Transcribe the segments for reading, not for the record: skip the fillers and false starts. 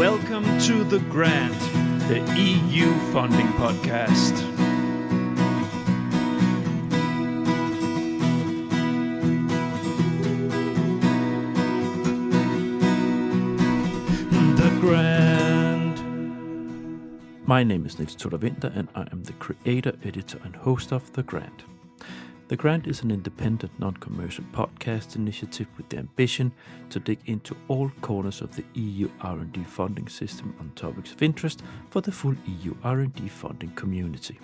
Welcome to The Grant, the EU funding podcast. The Grant. My name is Niels Winter, and I am the creator, editor, and host of The Grant. The Grant is an independent, non-commercial podcast initiative with the ambition to dig into all corners of the EU R&D funding system on topics of interest for the full EU R&D funding community.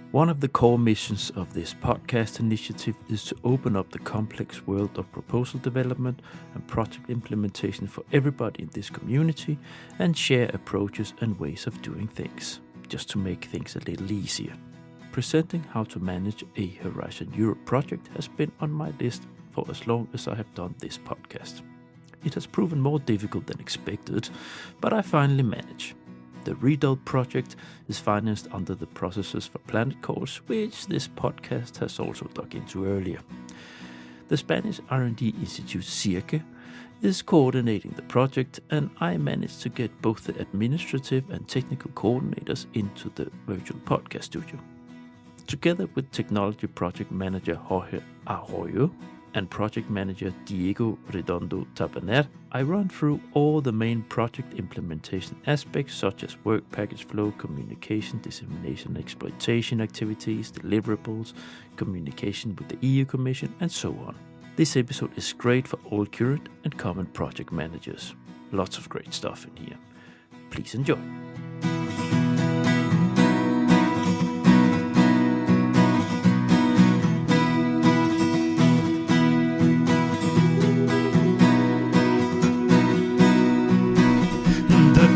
One of the core missions of this podcast initiative is to open up the complex world of proposal development and project implementation for everybody in this community and share approaches and ways of doing things, just to make things a little easier. Presenting how to manage a Horizon Europe project has been on my list for as long as I have done this podcast. It has proven more difficult than expected, but I finally manage. The REDOL project is financed under the Processes for Planet calls, which this podcast has also dug into earlier. The Spanish R&D Institute CIRCE is coordinating the project, and I managed to get both the administrative and technical coordinators into the virtual podcast studio. Together with technology project manager Jorge Arroyo and project manager Redondo Taberner, I run through all the main project implementation aspects such as work package flow, communication, dissemination, exploitation activities, deliverables, communication with the EU Commission, and so on. This episode is great for all current and common project managers. Lots of great stuff in here. Please enjoy.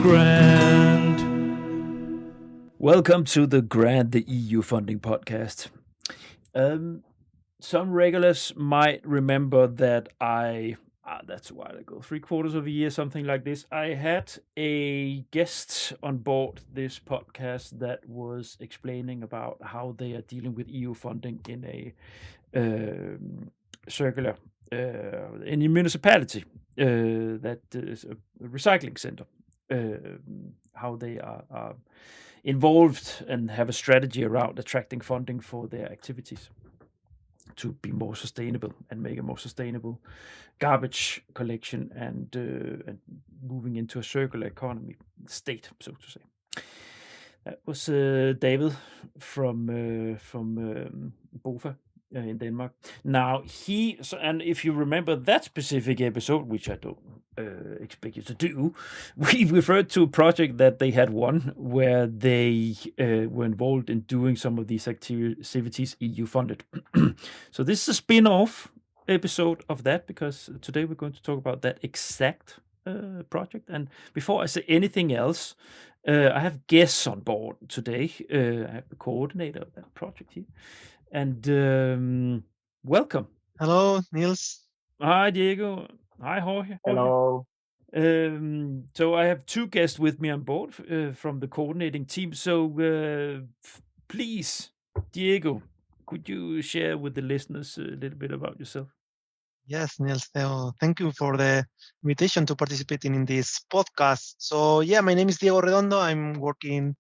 Grant. Welcome to The Grant, the EU funding podcast. Some regulars might remember that that's a while ago, 3/4 of a year, something like this, I had a guest on board this podcast that was explaining about how they are dealing with EU funding in a circular, in a municipality that is a recycling center. How they are involved and have a strategy around attracting funding for their activities to be more sustainable and make a more sustainable garbage collection and moving into a circular economy state, so to say. That was David from BOFA in Denmark. Now and if you remember that specific episode, which I don't expect you to do, we referred to a project that they had won where they were involved in doing some of these activities EU funded. So this is a spin-off episode of that, because today we're going to talk about that exact project. And before I say anything else, I have guests on board today. I have the coordinator of that project here. And welcome. Hello, Niels. Hi, Diego. Hi, Jorge. Hello. So I have two guests with me on board from the coordinating team. So please, Diego, could you share with the listeners a little bit about yourself? Yes, Niels. Thank you for the invitation to participate in this podcast. So yeah, my name is Diego Redondo. I'm working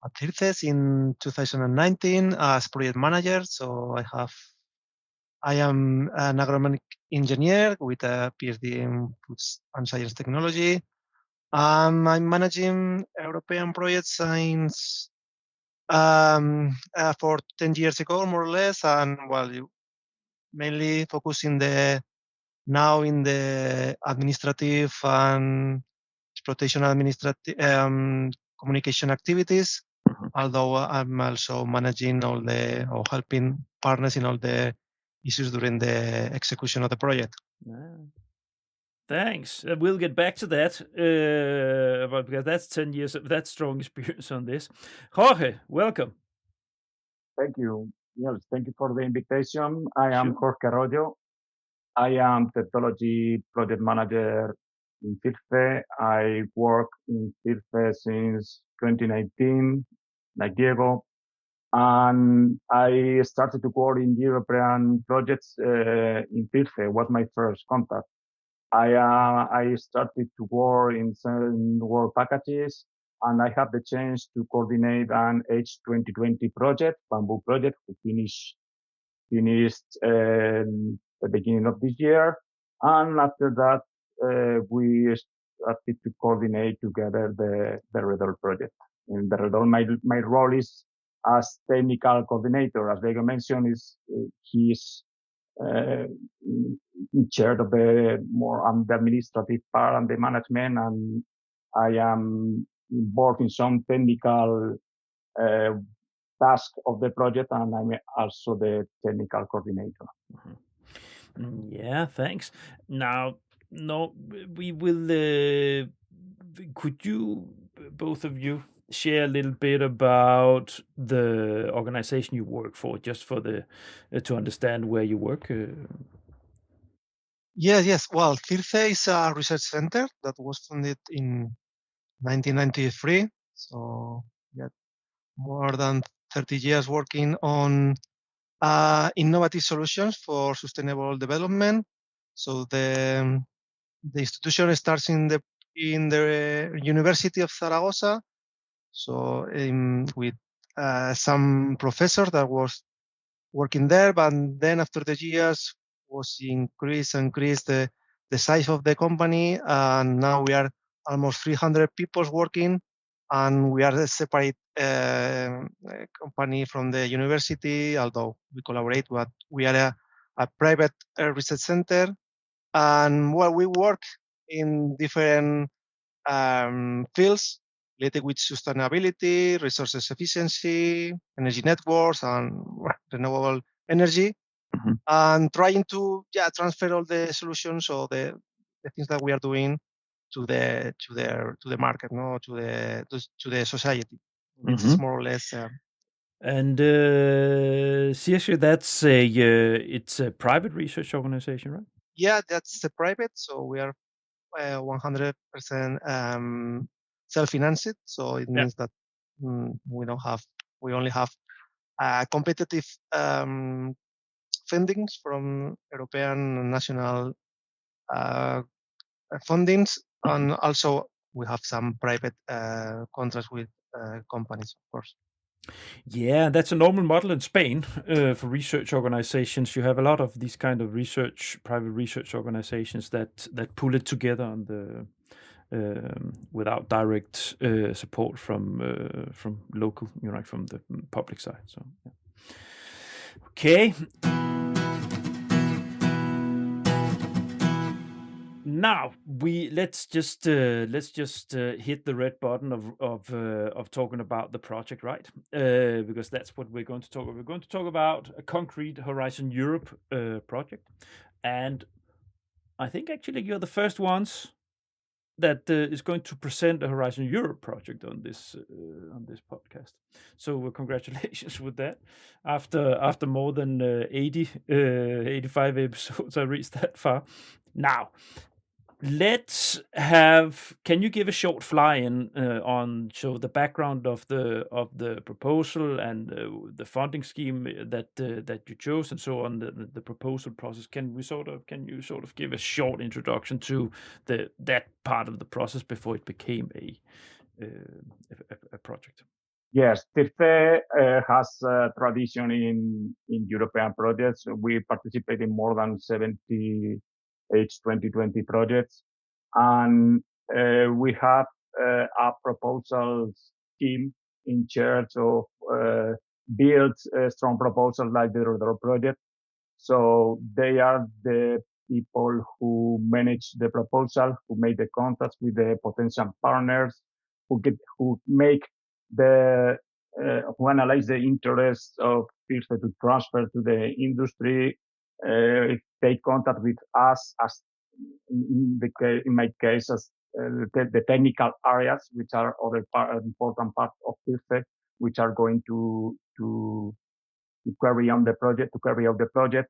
at CIRCE in 2019 as project manager. So I am an agronomic engineer with a PhD in foods and science technology. I'm managing European projects since for 10 years ago, more or less, and mainly focusing now in the administrative and exploitation communication activities. Although I'm also managing or helping partners in all the issues during the execution of the project. Thanks. We'll get back to that, but because that's 10 years of that strong experience on this. Jorge, welcome. Thank you. Yes, thank you for the invitation. I am Jorge Arroyo. I am technology project manager in CIRCE. I work in CIRCE since 2019, like Diego. And I started to work in European projects in CIRCE. Was my first contact. I started to work in some work packages, and I have the chance to coordinate an H2020 project, bamboo project, who finished the beginning of this year. And after that, we started to coordinate together the REDOL project. In the REDOL, my role is as technical coordinator. As Diego mentioned, he's in charge of the administrative part and the management, and I am involved in some technical uh, task of the project, and I'm also the technical coordinator. Yeah, thanks. Now, no, we will. Could you, both of you, share a little bit about the organization you work for, just for the to understand where you work? Yes. Well, CIRCE is a research center that was founded in 1993. So yeah, more than 30 years working on innovative solutions for sustainable development. So the institution starts in the University of Zaragoza. So with some professor that was working there, but then after the years was increased the size of the company, and now we are almost 300 people working, and we are a separate company from the university, although we collaborate, but we are a private research center, and well, we work in different fields related with sustainability, resources efficiency, energy networks, and renewable energy, and trying to transfer all the solutions or the things that we are doing to the market, no, to the society. This is more or less. And CIRCE, that's it's a private research organization, right? Yeah, that's the private. So we are 100% self-financed. So it means that we only have competitive fundings from European and national fundings, and also we have some private contracts with companies, of course. Yeah, that's a normal model in Spain for research organizations. You have a lot of these kind of private research organizations that pull it together on the without direct support from local, like from the public side. So, yeah. Okay. Now let's just hit the red button of talking about the project, right? Because that's what we're going to talk about. We're going to talk about a concrete Horizon Europe project, and I think actually you're the first ones that is going to present a Horizon Europe project on this podcast. So congratulations with that. After more than 85 episodes, I reached that far. Now, can you give a short fly-in on the background of the proposal and the funding scheme that you chose, and so on, the proposal process? Can you sort of give a short introduction to that part of the process before it became a project? Yes, CIRCE has a tradition in European projects. We participate in more than 70 H2020 projects, and we have a proposal team in charge of build strong proposals like the REDOL project. So they are the people who manage the proposal, who make the contacts with the potential partners, who make who analyze the interests of people to transfer to the industry, take contact with us as in my case as the technical areas, which are important parts of CIRCE, which are going to carry out the project,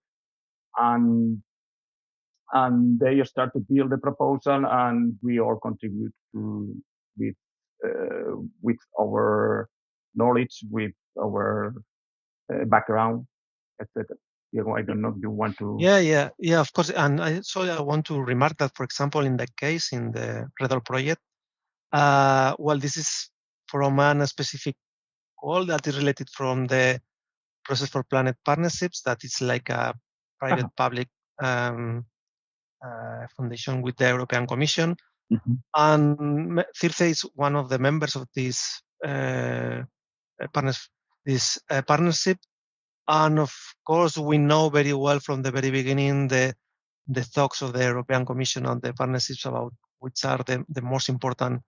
and they start to build the proposal, and we all contribute with our knowledge, with our background, etc. Diego, I don't know if you want to. Yeah, of course. And I want to remark that, for example, in the case in the REDOL project, this is from a specific call that is related from the Process for Planet Partnerships, that is like a private-public foundation with the European Commission. Mm-hmm. And CIRCE is one of the members of this partnership. And of course, we know very well from the very beginning the thoughts of the European Commission on the partnerships about which are the most important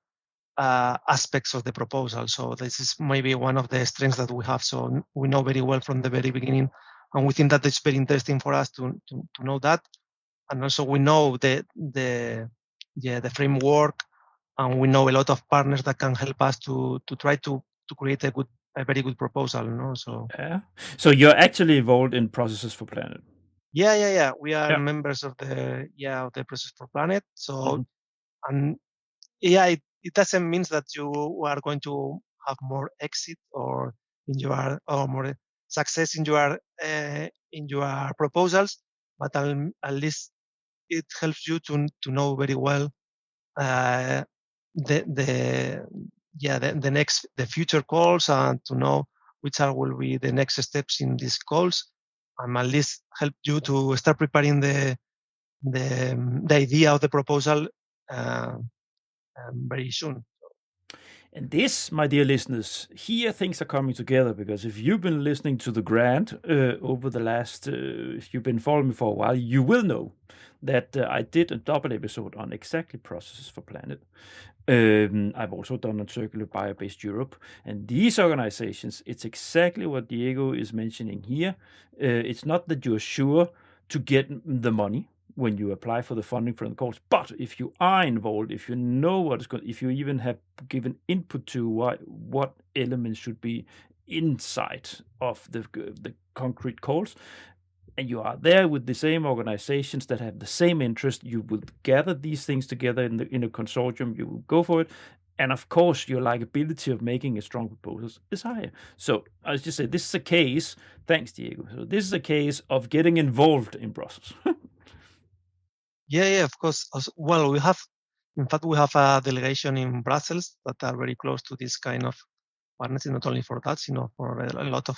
aspects of the proposal. So this is maybe one of the strengths that we have. So we know very well from the very beginning, and we think that it's very interesting for us to know that. And also we know the framework, and we know a lot of partners that can help us to try to create a very good proposal. No, so so you're actually involved in Processes for Planet. Yeah. We are members of the Process for Planet. So and it doesn't mean that you are going to have more exit or more success in your proposals, but at least it helps you to know very well the future calls, and to know which will be the next steps in these calls, and at least help you to start preparing the idea of the proposal very soon. And this, my dear listeners, here things are coming together, because if you've been listening to the grant over the last, if you've been following me for a while, you will know that I did a double episode on exactly Processes for Planet. I've also done on Circular Bio-Based Europe. And these organizations, it's exactly what Diego is mentioning here. It's not that you're sure to get the money when you apply for the funding from the calls, but if you are involved, if you know what is good, if you even have given input to what elements should be inside of the concrete calls, and you are there with the same organizations that have the same interest, you will gather these things together in a consortium, you will go for it, and of course your likability of making a strong proposal is higher. So I was just saying, this is a case, thanks Diego, so this is a case of getting involved in Brussels. Yeah, of course. Well, we have a delegation in Brussels that are very close to this kind of partnership, not only for that, for a lot of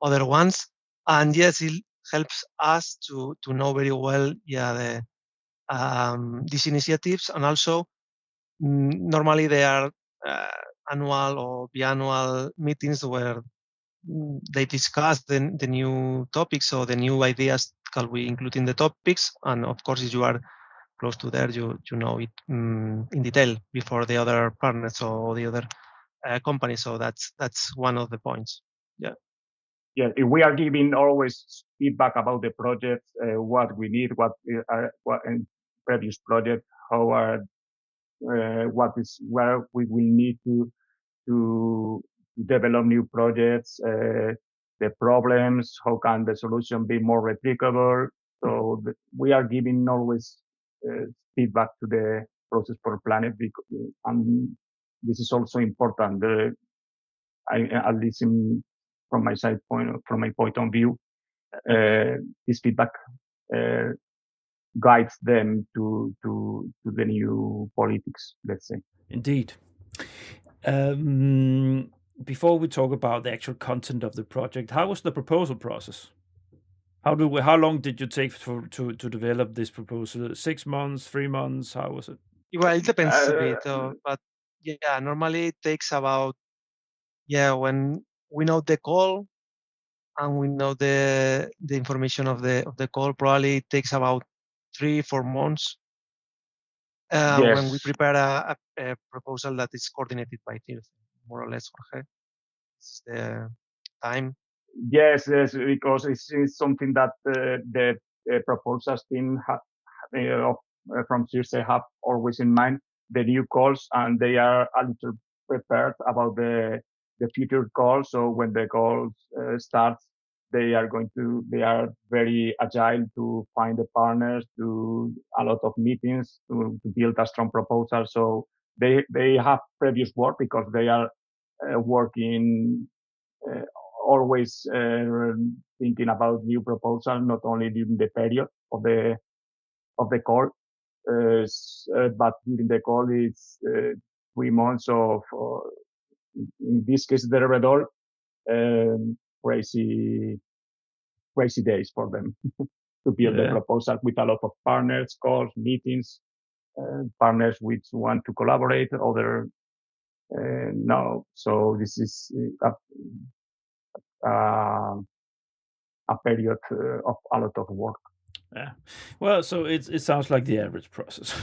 other ones. And yes, it helps us to know very well, these initiatives. And also, normally they are annual or biannual meetings where they discuss the new topics or the new ideas that we include in the topics. And of course, if you are close to there, you know it in detail before the other partners or the other companies. So that's one of the points. Yeah, we are giving always feedback about the project, what we need, what in previous project, how are what is where we will need to develop new projects, the problems, how can the solution be more replicable. So we are giving always feedback to the Process for Planet, and this is also important. At least from my point of view, this feedback guides them to the new politics, let's say. Indeed. Before we talk about the actual content of the project, how was the proposal process? How long did you take to develop this proposal? 6 months, 3 months? How was it? Well, it depends a bit, but normally it takes about when we know the call and we know the information of the call, probably it takes about 3-4 months when we prepare a proposal that is coordinated by CIRCE, more or less, Jorge. This is the time. Yes, because it's something that the proposals team from CIRCE have always in mind, the new calls, and they are a little prepared about the future calls. So when the calls starts, they are very agile to find the partners, do a lot of meetings to build a strong proposal. So they have previous work because they are working always thinking about new proposals, not only during the period of the call, but during the call it's 3 months of, in this case, the REDOL, crazy days for them to build the proposal with a lot of partners, calls, meetings, partners which want to collaborate, other no. So this is a period of a lot of work. Yeah. Well, so it sounds like the average process,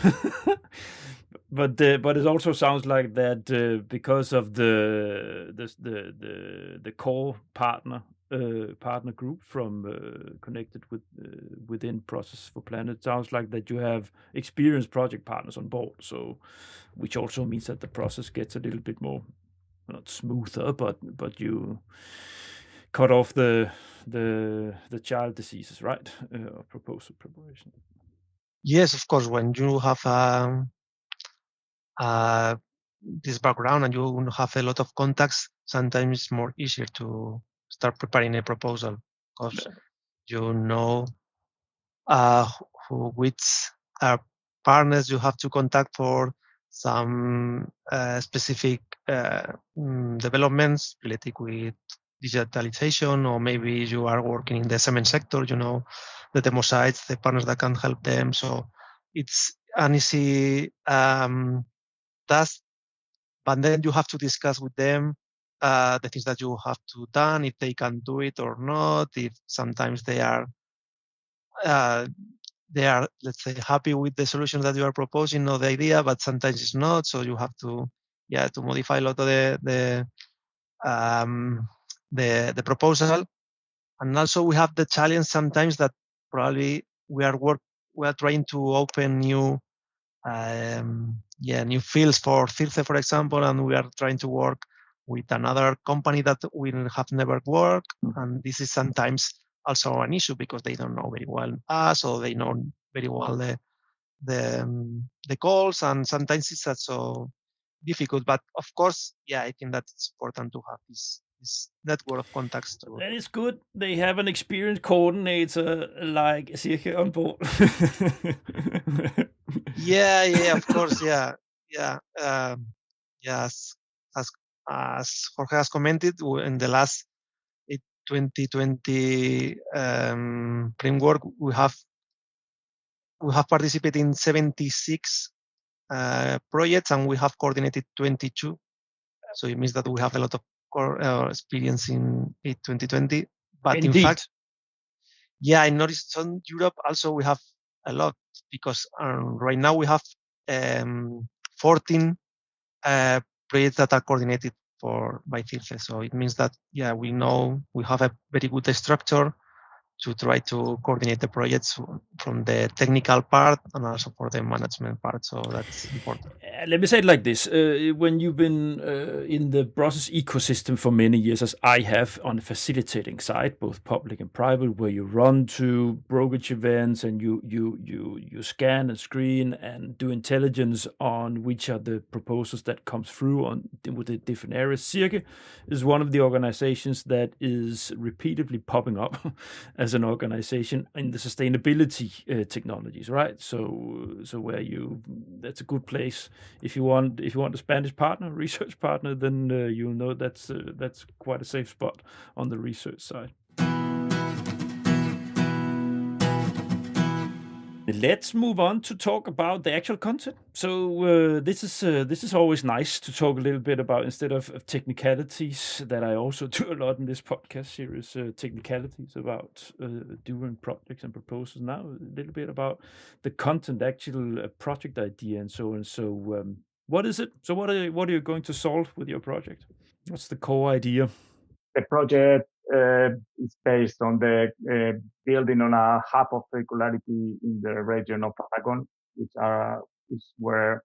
but it also sounds like that because of the core partner group from connected with within Process for Planet, it sounds like that you have experienced project partners on board. So, which also means that the process gets a little bit more, not smoother, but you cut off the child diseases, right? Of proposal preparation. Yes, of course. When you have this background and you have a lot of contacts, sometimes it's more easier to start preparing a proposal because you know which partners you have to contact for some specific developments related with digitalization, or maybe you are working in the cement sector, you know, the demo sites, the partners that can help them. So it's an easy task, but then you have to discuss with them the things that you have to done, if they can do it or not, if sometimes they are, let's say, happy with the solution that you are proposing or the idea, but sometimes it's not. So you have to modify a lot of the proposal. And also we have the challenge sometimes that probably we are trying to open new fields for CIRCE, for example, and we are trying to work with another company that we have never worked. And this is sometimes also an issue because they don't know very well us, or they know very well the calls, and sometimes it's also difficult. But of course, I think that it's important to have this network of contacts. That is good. They have an experienced coordinator like CIRCE on board. Of course, yes, as Jorge has commented, in the last 2020 framework, we have participated in 76 projects, and we have coordinated 22. So it means that we have a lot of experience in 2020. But Indeed. in fact, I noticed on Europe also we have a lot, because right now we have 14 projects that are coordinated by CIRCE. So it means that we know we have a very good structure to try to coordinate the projects from the technical part and also for the management part. So that's important. Let me say it like this. When you've been in the process ecosystem for many years, as I have on the facilitating side, both public and private, where you run to brokerage events and you scan and screen and do intelligence on which are the proposals that comes through with the different areas. CIRCE is one of the organizations that is repeatedly popping up as an organization in the sustainability technologies, right? So where that's a good place if you want a Spanish partner, research partner, then you'll know that's quite a safe spot on the research side. Let's move on to talk about the actual content. So this is always nice to talk a little bit about, instead of technicalities that I also do a lot in this podcast series, technicalities about doing projects and proposals. Now a little bit about the content, actual project idea, and so on. So what is it? So what are you going to solve with your project? What's the core idea? The project is based on the building on a hub of circularity in the region of Aragon, which is where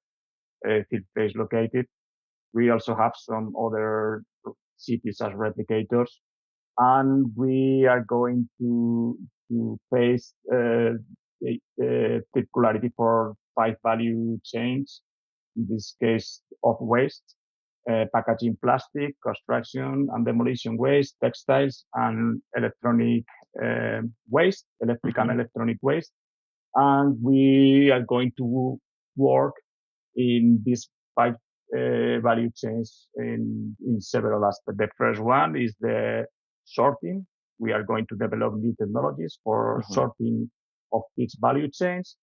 CIRCE is located. We also have some other cities as replicators, and we are going to face the circularity for 5 value chains, in this case of waste. packaging, plastic, construction and demolition waste, textiles, and electronic waste, electric and electronic waste. And we are going to work in these 5 value chains in several aspects. The first one is the sorting. We are going to develop new technologies for sorting of these value chains.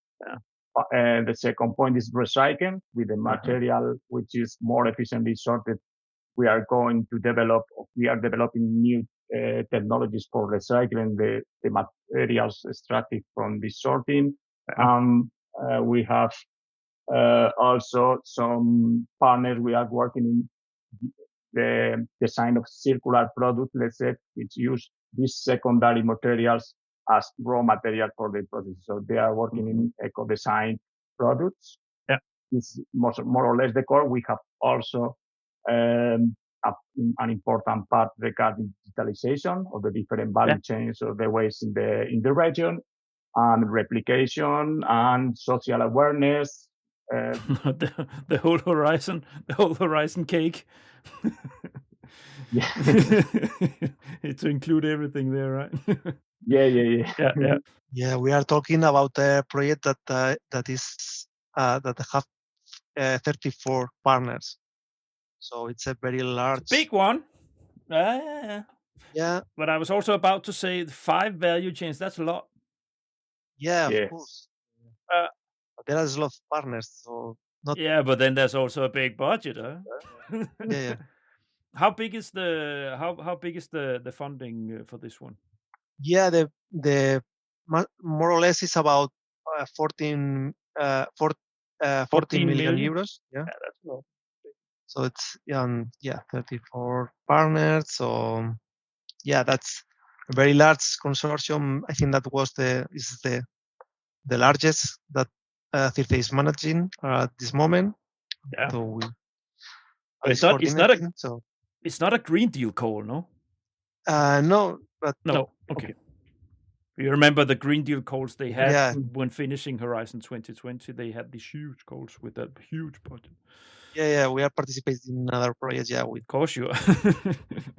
The second point is recycling with the material which is more efficiently sorted. We are developing new technologies for recycling the materials extracted from this sorting. We have also some partners. We are working in the design of circular products, let's say, which use these secondary materials as raw material for the process. So they are working in eco-design products. Yeah. This is more or less the core. We have also an important part regarding digitalization of the different value chains of the waste in the region, and replication and social awareness. the whole horizon cake. Yeah. To include everything there, right? Yeah. Yeah, we are talking about a project that have 34 partners. So it's a very large, big one. Yeah. But I was also about to say 5 value chains. That's a lot. Yeah, of course. But there are a lot of partners, so not. Yeah, but then there's also a big budget, huh? Yeah. How big is the funding for this one? Yeah, the more or less is about 14 million euros. Yeah, that's a lot. So it's 34 partners. So yeah, that's a very large consortium. I think that is the largest that CIRCE is managing at this moment. Yeah. So it's not a Green Deal call, no? No, but no. Okay. You remember the Green Deal calls they had when finishing Horizon 2020? They had these huge calls with that huge budget. Yeah, we are participating in other projects. Yeah, of course you are.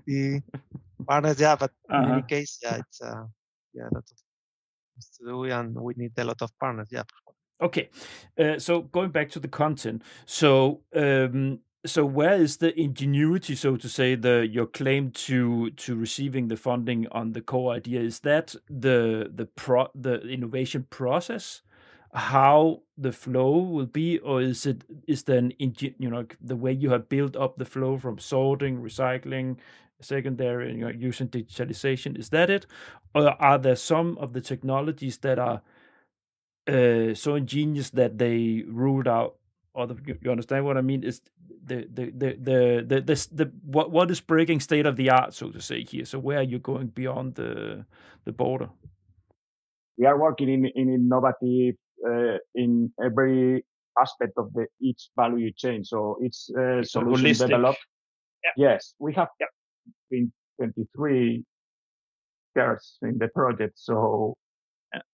The partners. Yeah, but in any case, it's that's to do, and we need a lot of partners. Yeah. Okay, so going back to the content, so where is the ingenuity, so to say, your claim to receiving the funding on the core idea? Is that the innovation process, how the flow will be, or is there the way you have built up the flow from sorting, recycling, secondary, using digitalization? Is that it, or are there some of the technologies that are so ingenious that they ruled out other? You understand what I mean? Is what is breaking state of the art, so to say, here? So where are you going beyond the border? We are working in innovative in every aspect of each value chain. So each solution developed. Yes, we have been 23 years in the project. So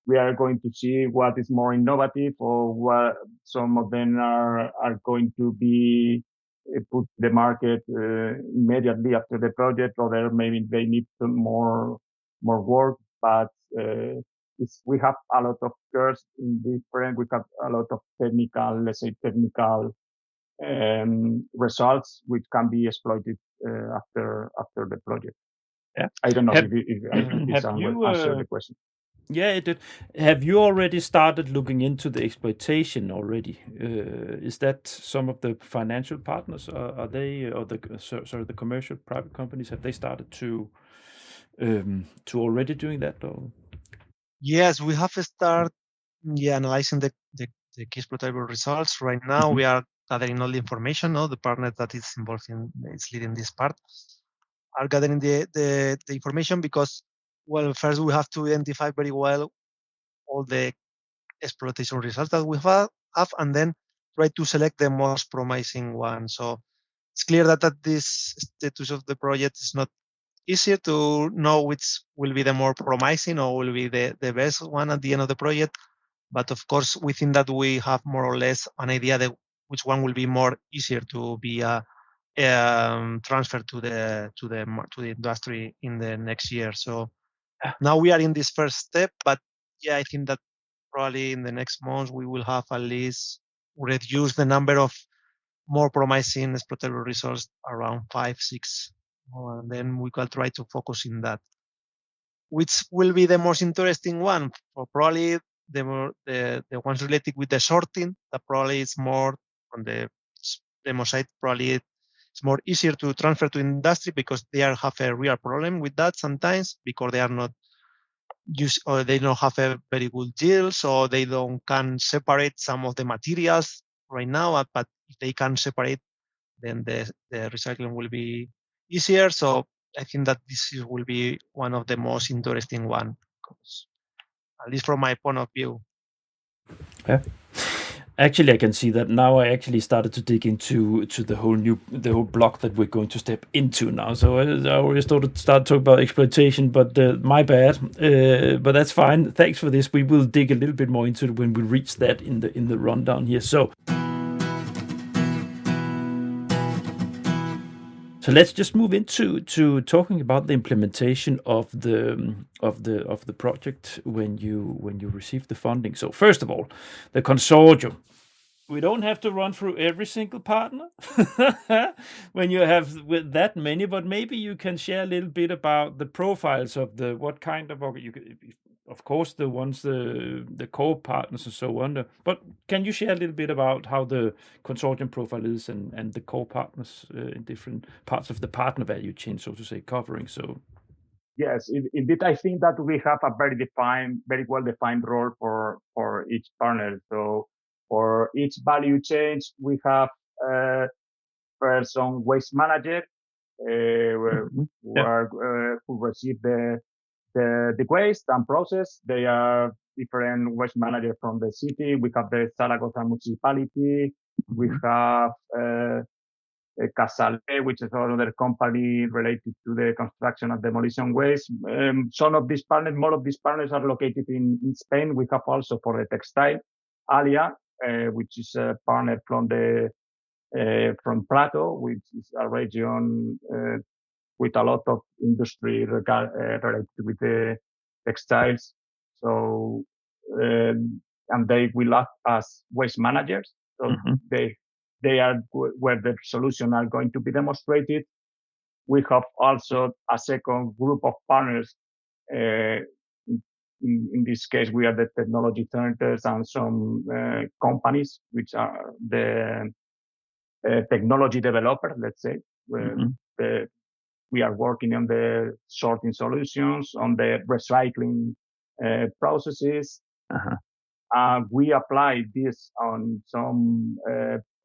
we are going to see what is more innovative, or what some of them are going to be put to the market immediately after the project, or maybe they need some more work. But we have a lot of curves in different. We have a lot of technical results which can be exploited after the project. Yeah, I don't know if this answered the question. Yeah, it did. Have you already started looking into the exploitation already? Is that some of the financial partners? Are they, or the commercial private companies? Have they started to already doing that? Or? Yes, we have started analyzing the key exploitable results. Right now, we are gathering all the information. The partner that is involved is leading this part are gathering the information, because first we have to identify very well all the exploitation results that we have, and then try to select the most promising one. So it's clear that at this status of the project, it's not easier to know which will be the more promising or will be the best one at the end of the project. But of course, within that, we have more or less an idea that which one will be more easier to be transfer to the industry in the next year. So now we are in this first step, but I think that probably in the next months we will have at least reduce the number of more promising exploitable resources around 5, 6, and then we can try to focus in that. Which will be the most interesting one? For probably the ones related with the sorting. That probably is more on the demo side. Probably it's more easier to transfer to industry because they have a real problem with that sometimes because they are not or they don't have a very good yield, so they can separate some of the materials right now. But if they can separate, then the recycling will be easier. So I think that this will be one of the most interesting one, at least from my point of view. Yeah. Actually, I can see that now. I actually started to dig into the whole block that we're going to step into now. So I already start talking about exploitation, but my bad. But that's fine. Thanks for this. We will dig a little bit more into it when we reach that in the rundown here. So let's just move into talking about the implementation of the project when you receive the funding. So first of all, the consortium. We don't have to run through every single partner when you have with that many, but maybe you can share a little bit about the profiles of what kind of of course the ones the core partners and so on. But can you share a little bit about how the consortium profile is and the core partners in different parts of the partner value chain, so to say, covering? So yes, indeed, I think that we have a very well defined role for each partner. So for each value chain, we have some waste manager who receive the waste and process. They are different waste managers from the city. We have the Zaragoza municipality. We have Casale, which is another company related to the construction and demolition waste. Some of these partners, more of these partners are located in Spain. We have also for the textile, Alia, which is a partner from Prato, which is a region with a lot of industry related with the textiles. So, and they will act as waste managers. So they are where the solution are going to be demonstrated. We have also a second group of partners. In this case, we are the technology centers and some companies, which are the technology developers, let's say. We are working on the sorting solutions, on the recycling processes. We apply this on some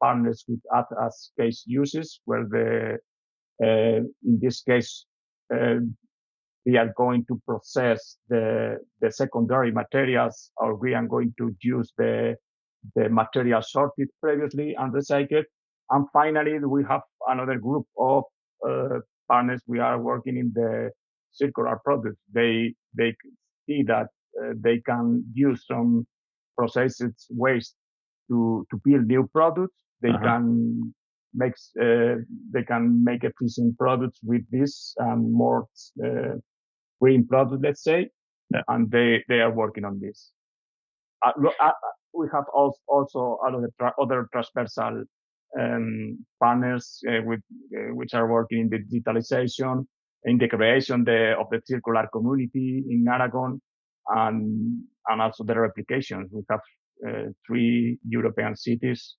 partners with as case uses, where in this case we are going to process the secondary materials, or we are going to use the material sorted previously and recycled. And finally, we have another group of partners. We are working in the circular products. They see that they can use some processed waste to build new products. They can make efficient products with this more green product, let's say, and they are working on this. We have also other transversal partners which are working in the digitalization, in the creation of the circular community in Aragon, and also the replications. We have 3 European cities,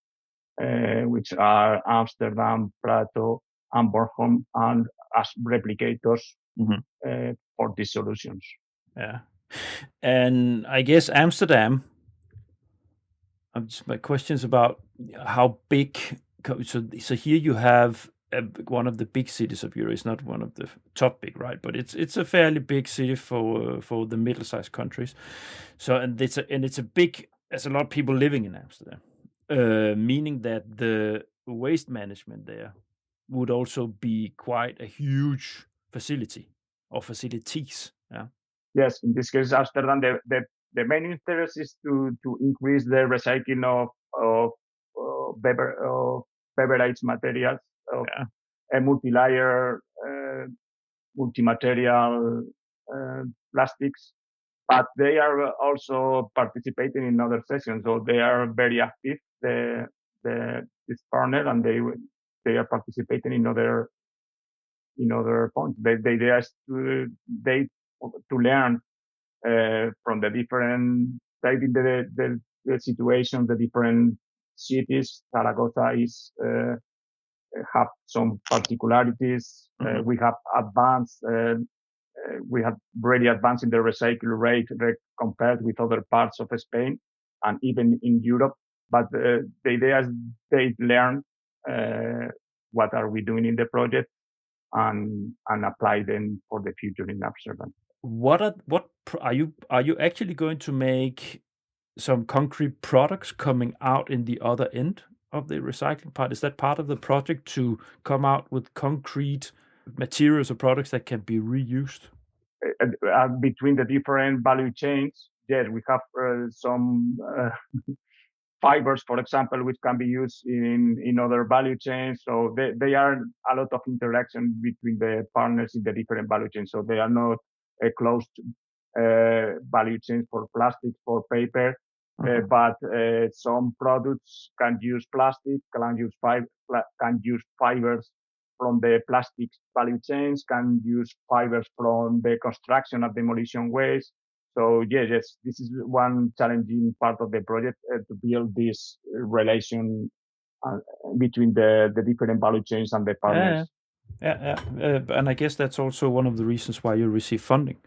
which are Amsterdam, Prato, and Bornholm, and as replicators for these solutions. Yeah, and I guess Amsterdam. My question is about how big. So here you have one of the big cities of Europe. It's not one of the top big, right? But it's a fairly big city for the middle-sized countries. So it's a big. There's a lot of people living in Amsterdam, meaning that the waste management there would also be quite a huge facility or facilities. Yeah. Yes, in this case, Amsterdam, the main interest is to increase the recycling of beverage materials, multi-layer, multi-material plastics, but they are also participating in other sessions. So they are very active, this partner, and they are participating in other points. The idea is to learn from the different, taking the situation, the different cities. Zaragoza is have some particularities. We have advanced. We have really advanced in the recycle rate compared with other parts of Spain and even in Europe. But the idea is they learn what are we doing in the project and apply them for the future in Amsterdam. Are you actually going to make some concrete products coming out in the other end of the recycling part? Is that part of the project to come out with concrete materials or products that can be reused? Between the different value chains, yes, we have some fibers, for example, which can be used in other value chains. So they are a lot of interaction between the partners in the different value chains. So they are not a closed value chain for plastic, for paper, but some products can use plastic, can use fibers from the plastic value chains, can use fibers from the construction and demolition waste. So yes, this is one challenging part of the project to build this relation between the different value chains and the partners. And I guess that's also one of the reasons why you receive funding.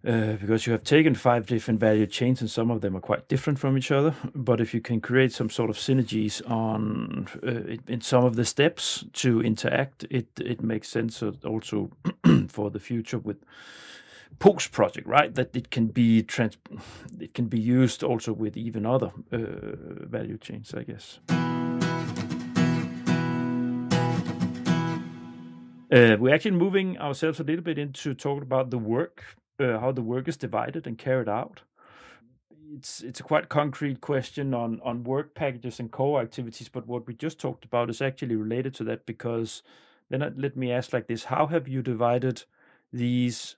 Because you have taken 5 different value chains and some of them are quite different from each other. But if you can create some sort of synergies on in some of the steps to interact, it makes sense also for the future with post-project, right? That it can be used also with even other value chains, I guess. We're actually moving ourselves a little bit into talking about the work. How the work is divided and carried out. It's a quite concrete question on work packages and core activities, but what we just talked about is actually related to that, because then let me ask like this: how have you divided these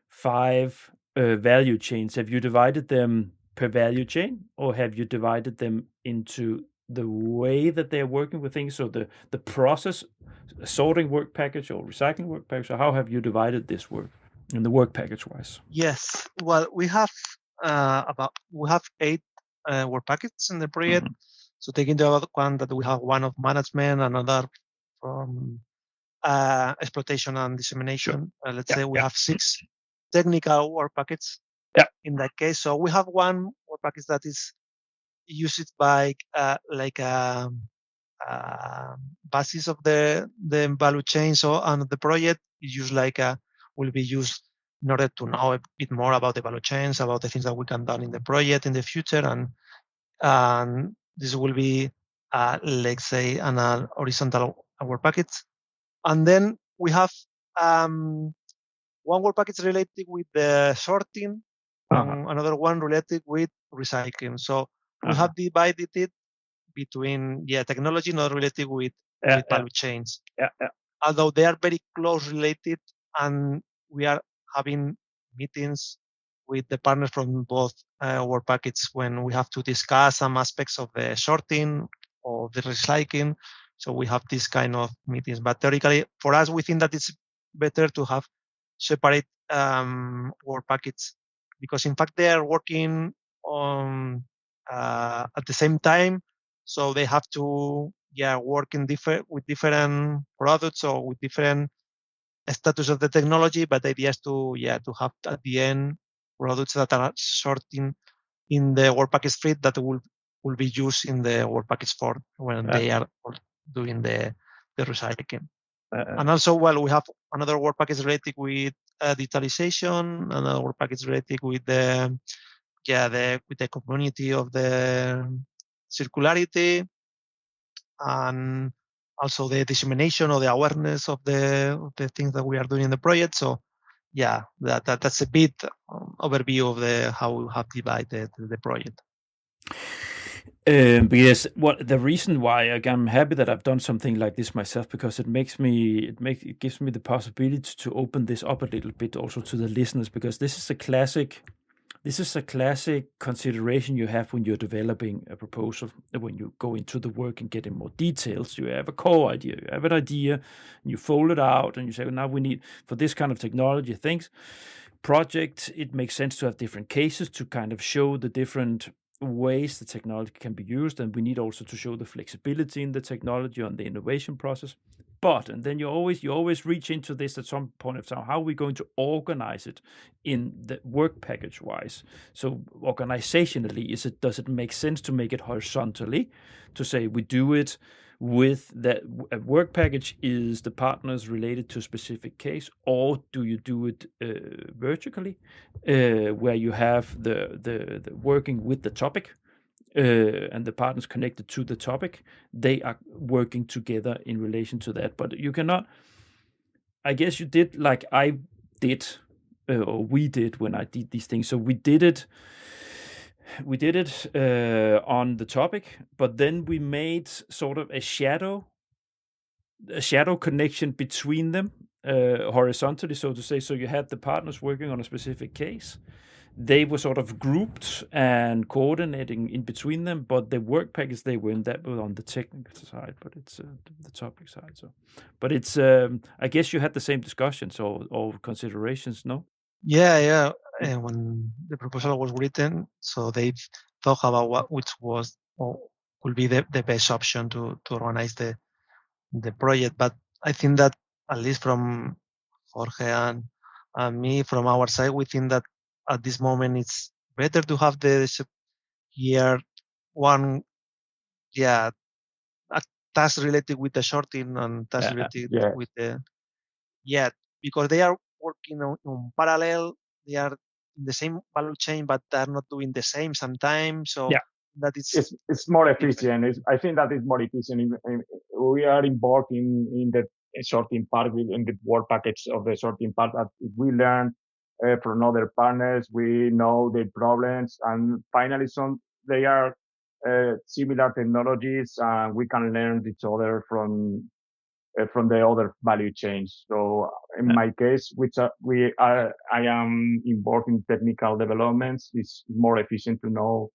5 value chains? Have you divided them per value chain, or have you divided them into the way that they're working with things? So the process, sorting work package or recycling work package, or how have you divided this work? In the work package wise? Yes. Well, we have 8 work packages in the project. So taking into account that we have one of management, another from exploitation and dissemination. Let's say we have 6 technical work packages. In that case, so we have one work package that is used by basis of the value chain. So on the project is used will be used in order to know a bit more about the value chains, about the things that we can do in the project in the future, and this will be let's say an horizontal work package. And then we have one work package related with the sorting, and another one related with recycling. So we have divided it between technology not related with value chains. Although they are very close related, and we are having meetings with the partners from both work packages when we have to discuss some aspects of the sorting or the recycling. So we have this kind of meetings. But theoretically, for us, we think that it's better to have separate work packages, because in fact they are working on at the same time. So they have to work with different products or with different status of the technology, but the idea is to have at the end products that are sorting in the work package 3 that will be used in the work package 4 when they are doing the recycling. And also, we have another work package related with digitalization, another work package related with the community of the circularity, and also the dissemination or the awareness of the things that we are doing in the project. So that's a bit overview of how we have divided the project. Because the reason why I'm happy that I've done something like this myself, because it gives me the possibility to open this up a little bit also to the listeners, because this is a classic consideration you have when you're developing a proposal. When you go into the work and get in more details, you have a core idea, you have an idea, and you fold it out, and you say, well, now we need, for this kind of technology project, it makes sense to have different cases to kind of show the different ways the technology can be used, and we need also to show the flexibility in the technology on the innovation process. And then you always reach into this at some point of time. How are we going to organize it in the work package wise? So organizationally, does it make sense to make it horizontally, to say we do it with that work package is the partners related to a specific case, or do you do it vertically, where you have the working with the topic, and the partners connected to the topic, they are working together in relation to that. But you cannot, I guess you did like I did, or we did when I did these things. So we did it on the topic, but then we made sort of a shadow connection between them, horizontally, so to say. So you had the partners working on a specific case. They were sort of grouped and coordinating in between them, but the work package they were in, that was on the technical side, but it's the topic side. So, but it's I guess you had the same discussions or considerations, no? Yeah. When the proposal was written, so they thought about which was or could be the best option to organize the project. But I think that at least from Jorge and me, from our side, we think that at this moment it's better to have a task related with the sorting and task related with the because they are working on parallel. They are in the same value chain, but they're not doing the same sometimes. So that is it's more efficient. I think that is more efficient. We are involved in the sorting part, in the work package of the sorting part. That we learn from other partners, we know the problems, and finally, they are similar technologies, and we can learn each other from the other value chains. So in my case, I am involved in technical developments. It's more efficient to know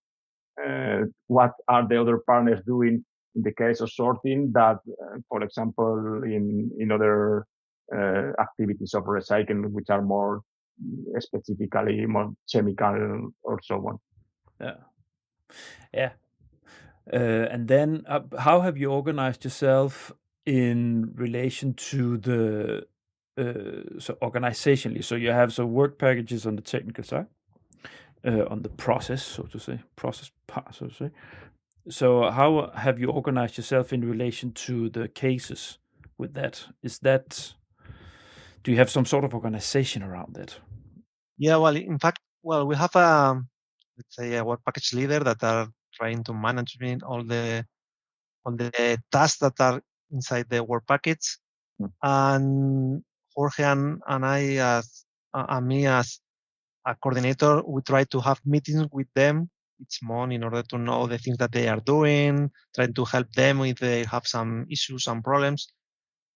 what are the other partners doing in the case of sorting that, for example, in other activities of recycling, which are more specifically more chemical or so on. And then how have you organized yourself in relation to the so organizationally? So you have work packages on the technical side, on the process, so to say, process part, so to say. So how have you organized yourself in relation to the cases with that? Do you have some sort of organization around that? Yeah, well, in fact, we have let's say a work package leader that are trying to manage all the tasks that are inside the work package, and Jorge and I and me as a coordinator, we try to have meetings with them each month in order to know the things that they are doing, trying to help them if they have some issues and problems,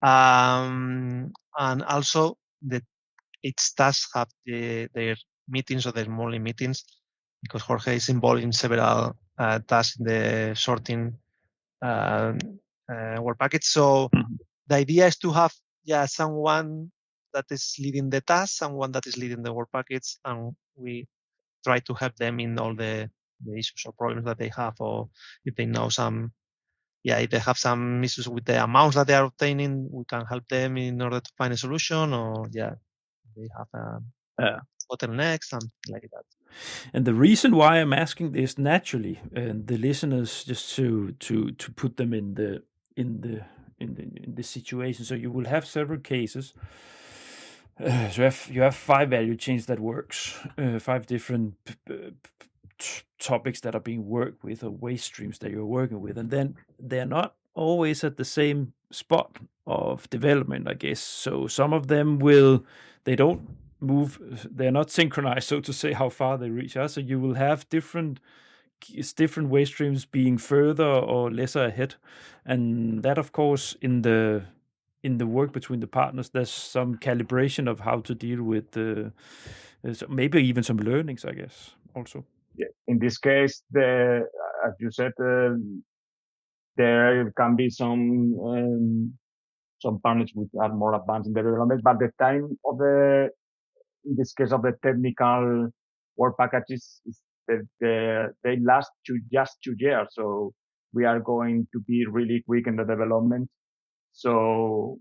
and also each task have their meetings or their monthly meetings, because Jorge is involved in several tasks in the sorting work package. So the idea is to have someone that is leading the task, someone that is leading the work package, and we try to help them in all the issues or problems that they have, or if they know if they have some issues with the amounts that they are obtaining, we can help them in order to find a solution, or they have bottlenecks, something like that. And the reason why I'm asking this naturally, and the listeners, just to put them in the situation. So you will have several cases. So you have 5 value chains that works, 5 different topics that are being worked with, or waste streams that you're working with, and then they're not always at the same spot of development, I guess. So some of them they don't move, they're not synchronized, so to say, how far they reach us. So you will have different different waste streams being further or lesser ahead, and that, of course, in the work between the partners, there's some calibration of how to deal with maybe even some learnings, I guess, also. Yeah. In this case, as you said, there can be some partners which are more advanced in the development, but the time of in this case of the technical work packages, they last just 2 years. So we are going to be really quick in the development. So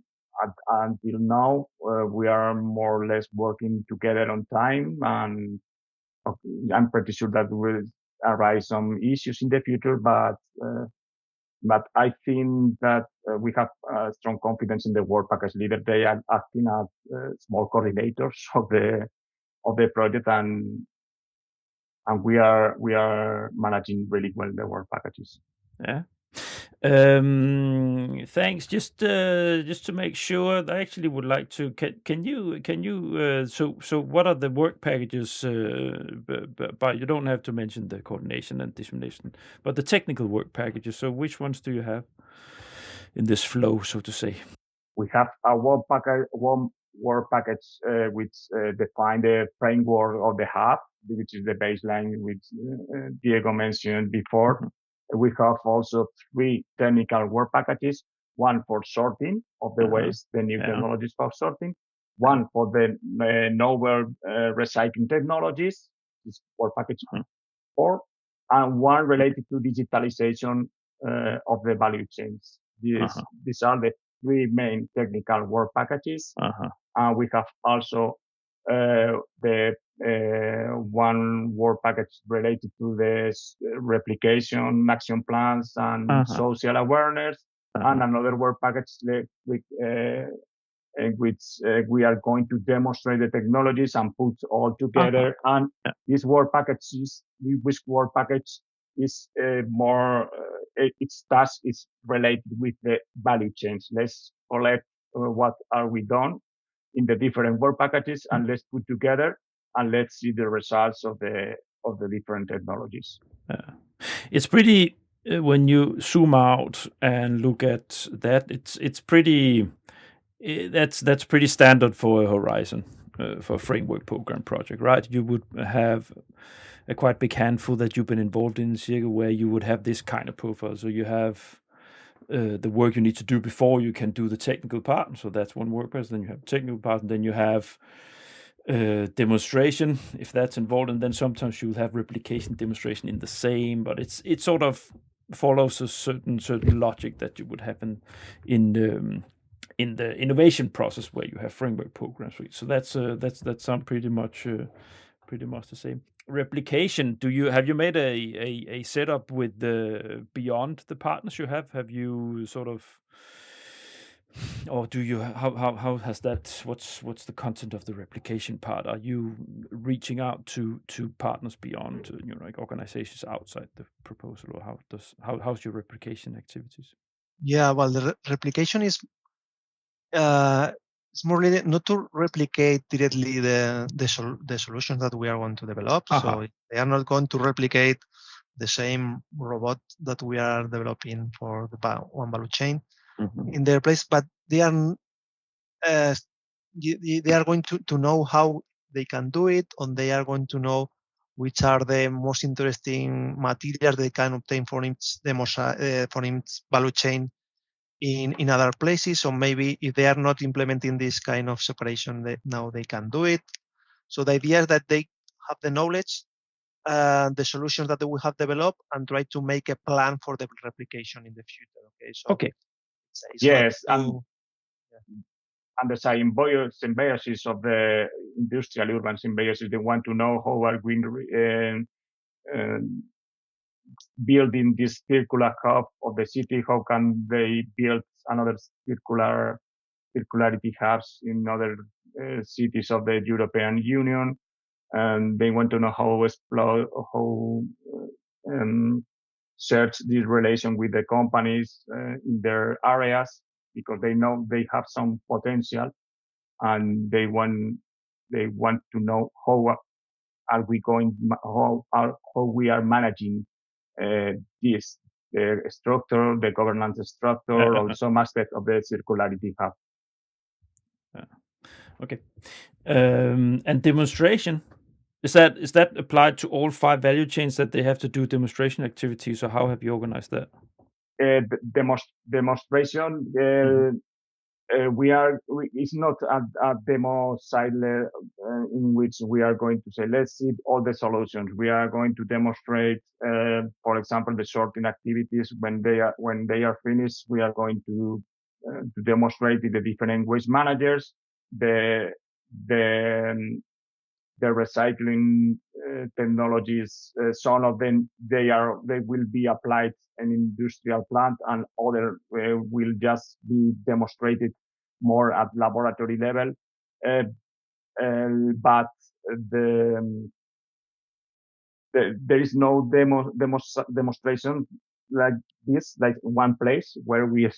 until now, we are more or less working together on time, and I'm pretty sure that will arise some issues in the future, but I think that we have strong confidence in the work package leader. They are acting as small coordinators of the project, and we are managing really well the work packages. Yeah. Thanks. Just to make sure, I actually would like to. Can you? So what are the work packages? But you don't have to mention the coordination and dissemination, but the technical work packages. So which ones do you have in this flow, so to say? We have a one work package which define the framework of the hub, which is the baseline which Diego mentioned before. Mm-hmm. We have also 3 technical work packages, one for sorting of the waste, the new technologies for sorting, one for the novel recycling technologies, this work package 4, and one related to digitalization of the value chains. These are the 3 main technical work packages. And we have also the one work package related to the replication, action plans, and social awareness, and another work package which we are going to demonstrate the technologies and put all together. And this work package is more, its task is related with the value chains. Let's collect what are we done in the different work packages, and let's put together and let's see the results of the different technologies. It's pretty when you zoom out and look at that. It's pretty. That's pretty standard for a Horizon, for a framework program project, right? You would have a quite big handful that you've been involved in CIRCE, where you would have this kind of profile. So you have the work you need to do before you can do the technical part. So that's one work package. Then you have technical part, and then you have demonstration, if that's involved, and then sometimes you'll have replication demonstration in the same. But it sort of follows a certain logic that you would have in the innovation process where you have framework programs. So that sounds pretty much the same. Replication. Have you made a setup with the beyond the partners you have? Have you sort of, or do you? How has that? What's the content of the replication part? Are you reaching out to partners beyond, like organizations outside the proposal, or how's your replication activities? Yeah, well, the replication is. It's more really not to replicate directly the solutions that we are going to develop. So they are not going to replicate the same robot that we are developing for the one value chain in their place, but they are going to know how they can do it, and they are going to know which are the most interesting materials they can obtain for each value chain in other places. So maybe if they are not implementing this kind of separation, now they can do it. So the idea is that they have the knowledge, the solutions that they will have developed, and try to make a plan for the replication in the future. Okay. So yes, and the symbiosis of the industrial urban symbiosis, they want to know how are we building this circular hub of the city. How can they build another circularity hubs in other cities of the European Union? And they want to know how search this relation with the companies in their areas, because they know they have some potential, and they want to know how we are managing this the structure, the governance structure, or some aspect of the circularity hub. Okay. And demonstration, is that applied to all 5 value chains that they have to do demonstration activities, or how have you organized that? Demonstration. It's not a demo side in which we are going to say, let's see all the solutions. We are going to demonstrate, for example, the sorting activities. When they are finished, we are going to demonstrate the different waste managers, the recycling technologies. Some of them they will be applied in industrial plant, and other will just be demonstrated more at laboratory level. But there is no demonstration like this, like one place where we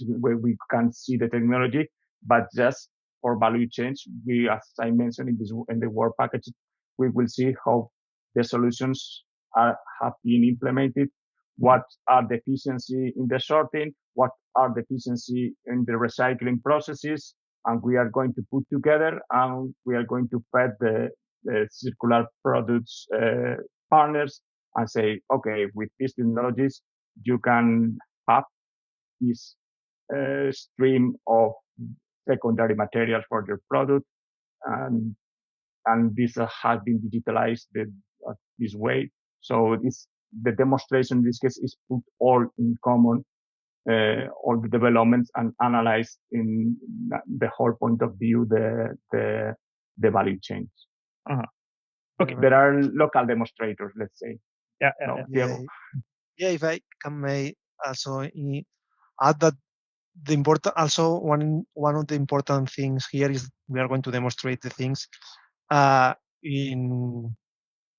can see the technology, but just for value change, as I mentioned in the work package, we will see how the solutions have been implemented, what are the efficiency in the sorting, what are the efficiency in the recycling processes, and we are going to put together, and we are going to fed the circular products partners and say, okay, with these technologies, you can have this stream of secondary materials for your product, and this has been digitalized this way. So the demonstration in this case is put all in common, all the developments, and analyzed in the whole point of view, the value chains. Okay, there are local demonstrators, let's say. If I may also add that one of the important things here is we are going to demonstrate the things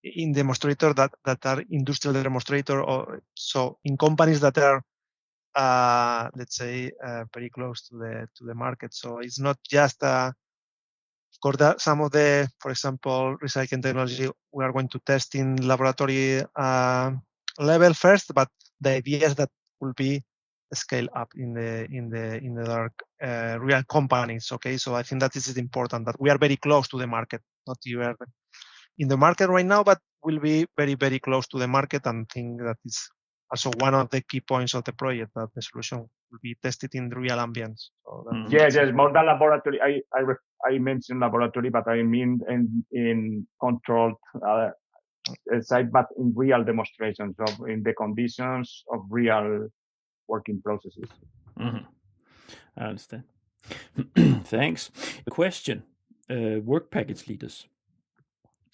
in demonstrator that are industrial demonstrator, or so in companies that are let's say very close to the market. So it's not just of course that some of the, for example, recycling technology we are going to test in laboratory level first, but the idea is that will be scale up in the real companies. Okay, so I think that this is important, that we are very close to the market, not even in the market right now, but will be very, very close to the market, and think that is also one of the key points of the project, that the solution will be tested in the real ambience. So yes, more than laboratory. I mentioned laboratory, but I mean in controlled site, but in real demonstrations of in the conditions of real working processes. Mm-hmm. I understand. Thanks. Question: work package leaders.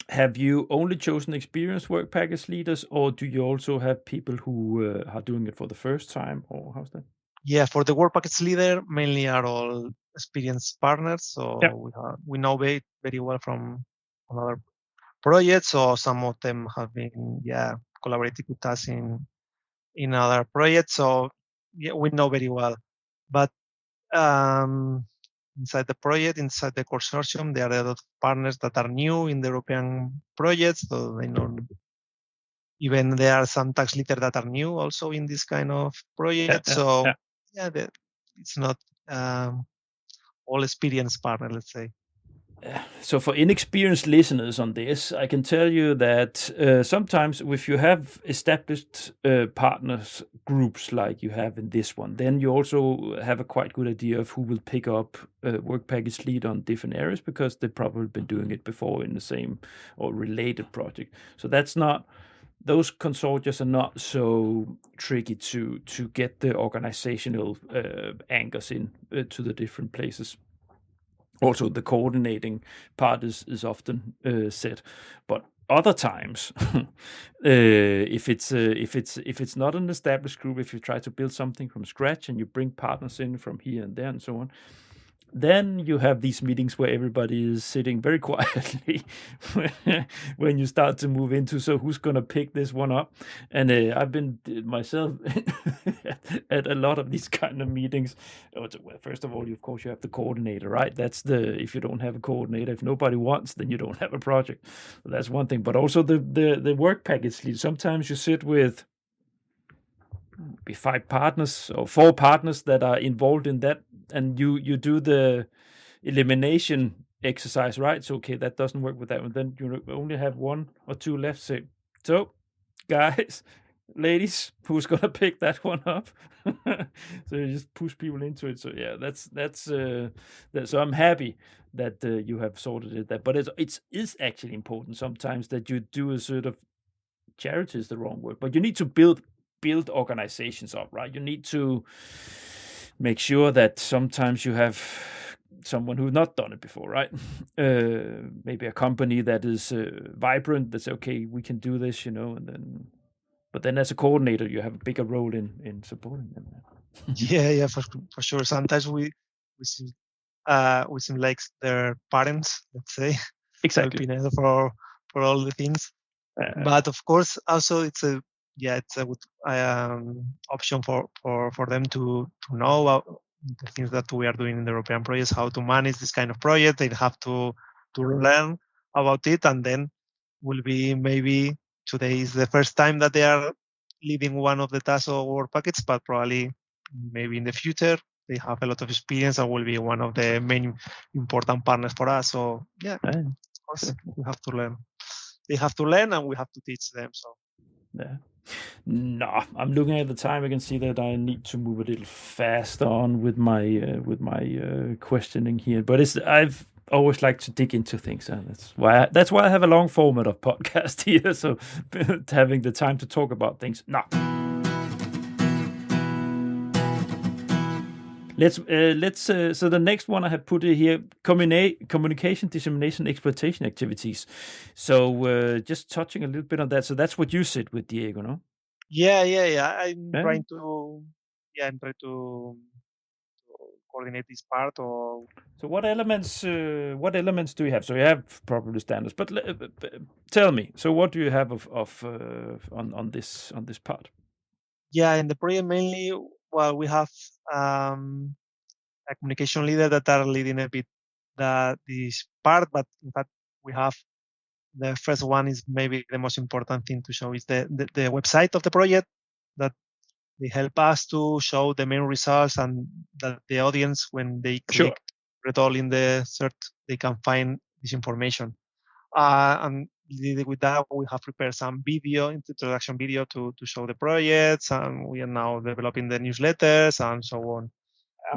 Have you only chosen experienced work package leaders, or do you also have people who are doing it for the first time, or how's that? Yeah, for the work package leader, mainly are all experienced partners. So we know very well from other projects, or some of them have been collaborating with us in other projects. So we know very well. But inside the project, inside the consortium, there are a lot of partners that are new in the European projects, so they know. Even there are some tax leaders that are new also in this kind of project. It's not all experienced partner, let's say. So for inexperienced listeners on this, I can tell you that sometimes if you have established partners groups like you have in this one, then you also have a quite good idea of who will pick up work package lead on different areas, because they've probably been doing it before in the same or related project. So those consortia are not so tricky to get the organizational anchors in to the different places. Also, the coordinating part is often set, but other times, if it's not an established group, if you try to build something from scratch and you bring partners in from here and there and so on, then you have these meetings where everybody is sitting very quietly when you start to move into, so who's going to pick this one up? And I've been myself at a lot of these kind of meetings. First of all, of course, you have the coordinator, right? If you don't have a coordinator, if nobody wants, then you don't have a project. So that's one thing. But also the work package lead. Sometimes you sit with be 5 partners or 4 partners that are involved in that, and you do the elimination exercise, right? So okay, that doesn't work with that one. Then you only have 1 or 2 left. Say, so guys, ladies, who's gonna pick that one up? So you just push people into it. So yeah, that's so I'm happy that you have sorted it that, but it's actually important sometimes that you do a sort of, charity is the wrong word, but you need to build organizations up, right? You need to make sure that sometimes you have someone who's not done it before, right? Maybe a company that is vibrant, that's okay, we can do this, but then as a coordinator, you have a bigger role in supporting them. Yeah, for sure. Sometimes we seem like their parents, let's say, Exactly. helping us for all the things. But of course, also it's a good option for them to know about the things that we are doing in the European projects, how to manage this kind of project. They have to learn about it, and then will be maybe today is the first time that they are leading one of the tasks or work packets, but probably maybe in the future they have a lot of experience and will be one of the main important partners for us. So yeah, of course we have to learn. They have to learn, and we have to teach them. So yeah. No, I'm looking at the time. I can see that I need to move a little faster on with my questioning here. But I've always liked to dig into things, and that's why I have a long format of podcast here. So having the time to talk about things. No. So the next one I have put here, communication, dissemination, exploitation activities. So just touching a little bit on that. So that's what you said with Diego, no? Yeah. I'm trying to coordinate this part. Or so what elements do you have? So you have probably standards, but tell me. So what do you have on this part? Yeah, in the project mainly, well, we have a communication leader that are leading a bit this part, but in fact we have the first one is maybe the most important thing to show is the website of the project, that they help us to show the main results, and that the audience, when they click REDOL in the search, they can find this information. And with that, we have prepared some video, introduction video to show the projects, and we are now developing the newsletters and so on.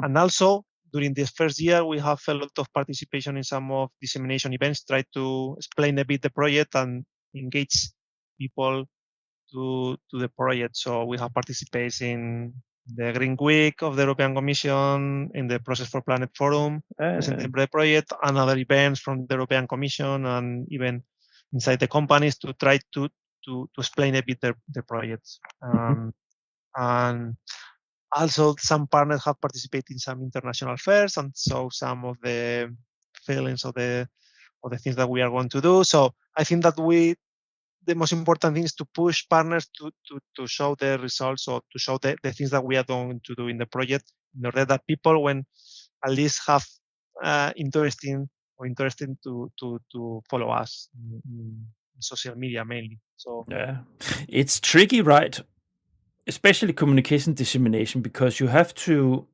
And also, during this first year, we have a lot of participation in some of dissemination events, try to explain a bit the project and engage people to the project. So we have participated in the Green Week of the European Commission, in the Process for Planet Forum, presenting the project, and other events from the European Commission, and even inside the companies to try to explain a bit the projects. And also, some partners have participated in some international fairs, and so some of the feelings of the things that we are going to do. So I think that the most important thing is to push partners to show the results, or to show the things that we are going to do in the project, in order that people, when at least have interested to follow us in social media mainly. So yeah, it's tricky, right? Especially communication dissemination, because you have to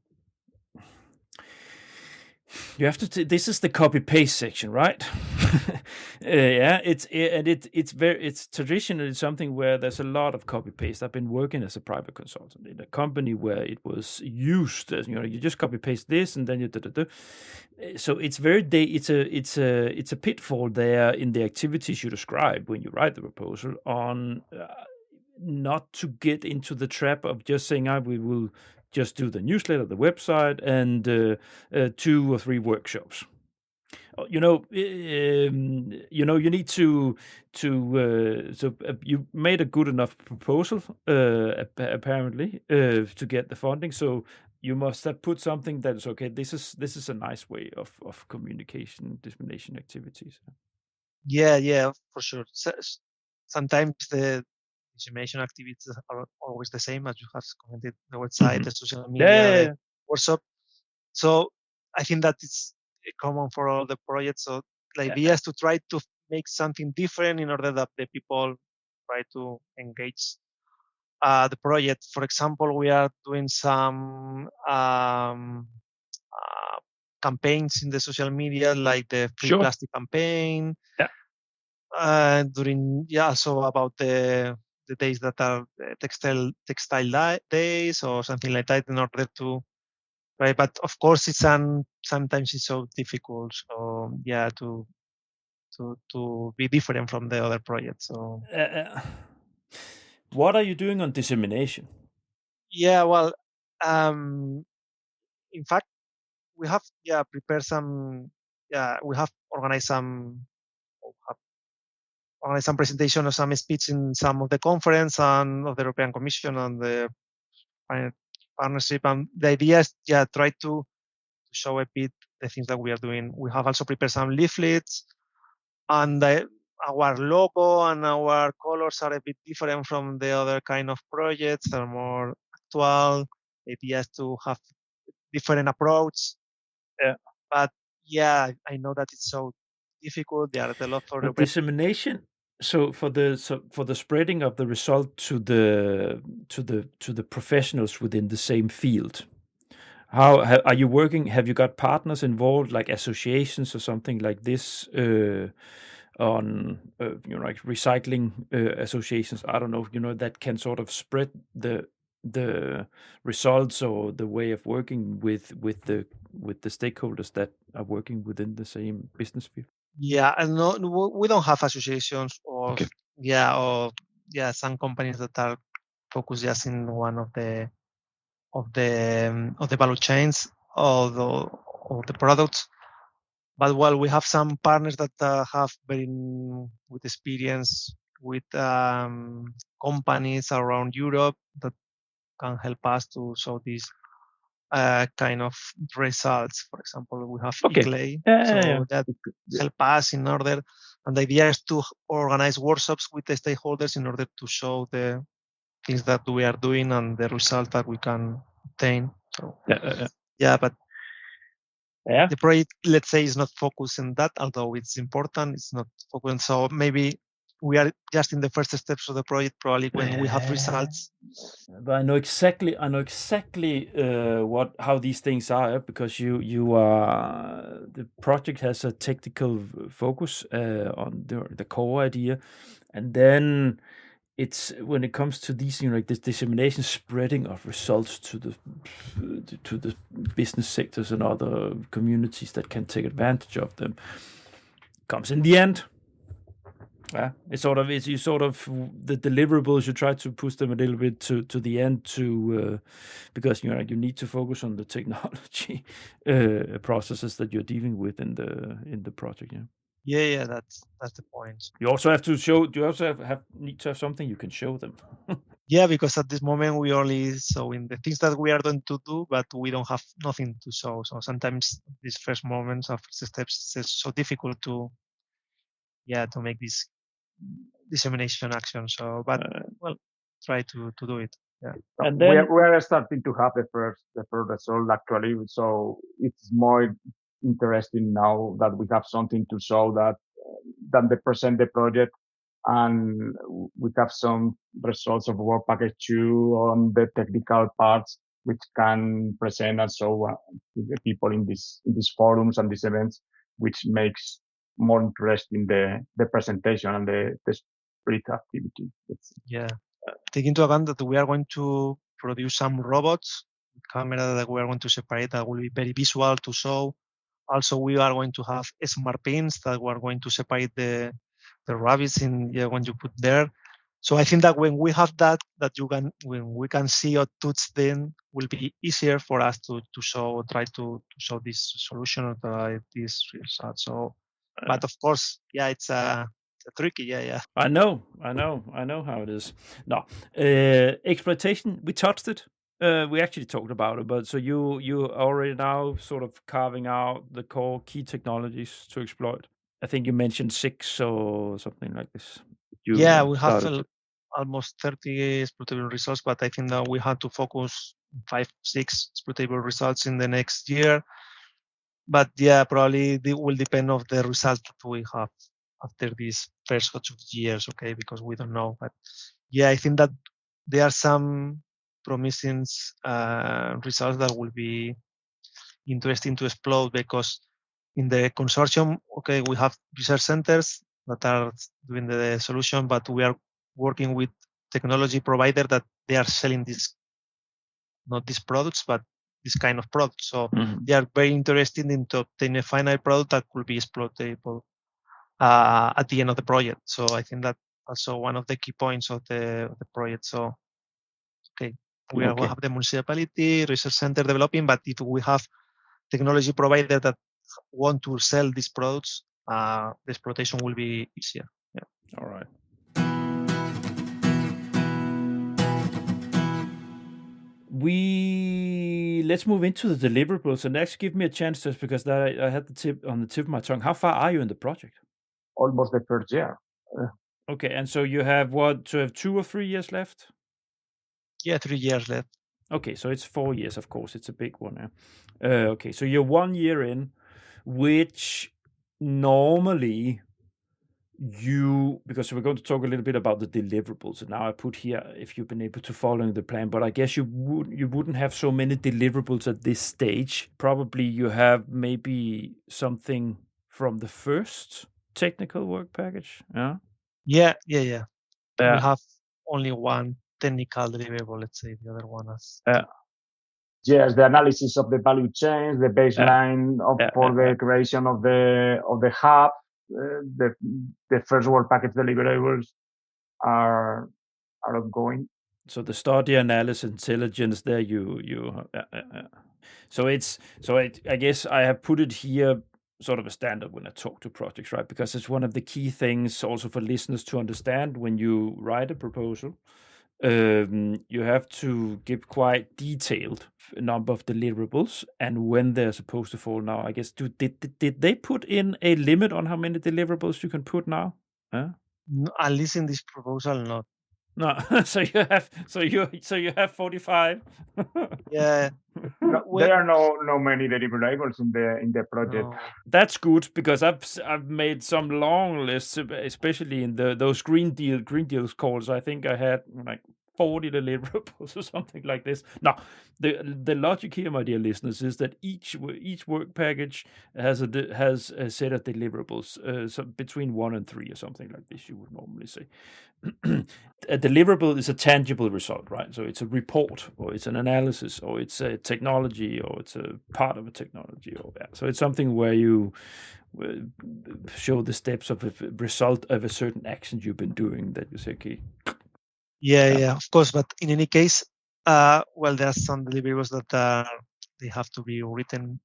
this is the copy paste section, right? Yeah, it's traditionally something where there's a lot of copy paste. I've been working as a private consultant in a company where it was used as, you just copy paste this and then you do. So it's it's a pitfall there in the activities you describe when you write the proposal on not to get into the trap of just saying, we will just do the newsletter, the website, and 2 or 3 workshops. You need to you made a good enough proposal, apparently, to get the funding. So you must have put something that is okay. This is a nice way of communication, dissemination activities. Yeah, for sure. Sometimes the dissemination activities are always the same, as you have commented, the website, the social media, the workshop. So I think that it's common for all the projects. So the idea is to try to make something different in order that the people try to engage the project. For example, we are doing some campaigns in the social media, like the free Sure. plastic campaign. Yeah. So about the days that are textile days or something like that, in order to, right? But of course, sometimes it's so difficult. So yeah, to be different from the other projects. So what are you doing on dissemination? yeah, well, in fact, we have prepared some. Yeah, we have organized some presentation or some speech in some of the conference and of the European Commission and the partnership. And the idea is try to show a bit the things that we are doing. We have also prepared some leaflets, and our logo and our colors are a bit different from the other kind of projects. They're more actual. The idea is to have different approach. Yeah. But yeah, I know that it's so difficult. There are a lot of dissemination. So for the spreading of the result to the professionals within the same field, how are you working? Have you got partners involved, like associations or something like this, on like recycling associations? I don't know, that can sort of spread the results or the way of working with the stakeholders that are working within the same business field. Yeah, and no, we don't have associations or Okay. some companies that are focused just in one of the value chains of the products. But well, we have some partners that have very with experience with companies around Europe that can help us to show these kind of results. For example, we have Clay, that help us in order. And the idea is to organize workshops with the stakeholders in order to show the things that we are doing and the result that we can obtain. So but the project, let's say, is not focused on that, although it's important. It's not focused. So maybe we are just in the first steps of the project, probably when we have results. But I know exactly how these things are, because you are the project has a technical focus on the core idea, and then it's when it comes to these, like this dissemination, spreading of results to the business sectors and other communities that can take advantage of them, comes in the end. Yeah, it's the deliverables. You try to push them a little bit to the end because you need to focus on the technology processes that you're dealing with in the project. Yeah, that's the point. You also have to show. You also need to have something you can show them. Yeah, because at this moment we only showing the things that we are going to do, but we don't have nothing to show. So sometimes these first moments of the steps, it's so difficult to make this dissemination action. So, but try to do it. Yeah. And then we are starting to have the first result actually. So it's more interesting now that we have something to show that than they present the project, and we have some results of work package 2 on the technical parts, which can present and show to the people in these forums and these events, which makes more interesting the presentation and the spirit activity. Yeah. Take into account that we are going to produce some robots, camera that we are going to separate that will be very visual to show. Also, we are going to have smart pins that we are going to separate the rabbits when you put there. So I think that when we have that when we can see or touch them, will be easier for us to try to show this solution or try this result. So, but of course, it's tricky. Yeah. I know how it is. No, exploitation. We touched it. We actually talked about it, but so you already now sort of carving out the core key technologies to exploit. I think you mentioned 6 or something like this. We have almost 30 exploitable results, but I think that we have to focus 5-6 exploitable results in the next year. But probably it will depend on the result that we have after these first 2 years, okay? Because we don't know. But I think that there are some promising results that will be interesting to explore, because in the consortium, okay, we have research centers that are doing the solution, but we are working with technology provider that they are selling this, not these products, but this kind of products. So they are very interested in to obtain a final product that could be exploitable at the end of the project. So I think that also one of the key points of the project. So, okay, we have the municipality, research center developing, but if we have technology provider that want to sell these products, the exploitation will be easier. Yeah. All right. Let's move into the deliverables, and actually give me a chance, just because that I had the tip of my tongue. How far are you in the project? Almost the first year. Okay, and so you have what? So have 2 or 3 years left? Yeah, 3 years left. Okay, so it's 4 years, of course. It's a big one now. Okay, so you're 1 year in, which normally because we're going to talk a little bit about the deliverables, and now I put here if you've been able to follow the plan, but I guess you wouldn't have so many deliverables at this stage. Probably you have maybe something from the first technical work package. Yeah. We have only one technical deliverable, let's say. The other one is yes, the analysis of the value chains, the baseline for the creation of the hub, the first work package deliverables are ongoing. So the study, analysis, intelligence there, I guess I have put it here sort of a standard when I talk to projects, right? Because it's one of the key things also for listeners to understand when you write a proposal. You have to give quite detailed number of deliverables and when they're supposed to fall. Now, I guess did they put in a limit on how many deliverables you can put now? No, at least in this proposal, not. No, so you have 45. Yeah. No, there are no many deliverables in the project. No. That's good, because I've made some long lists, especially in those green deals calls. I think I had like 40 deliverables or something like this. Now, the logic here, my dear listeners, is that each work package has a set of deliverables, so between 1 and 3 or something like this, you would normally say. A deliverable is a tangible result, right? So it's a report, or it's an analysis, or it's a technology, or it's a part of a technology, so it's something where you show the steps of a result of a certain action you've been doing, that you say, okay. Yeah, of course. But in any case, well, there are some deliverables that they have to be written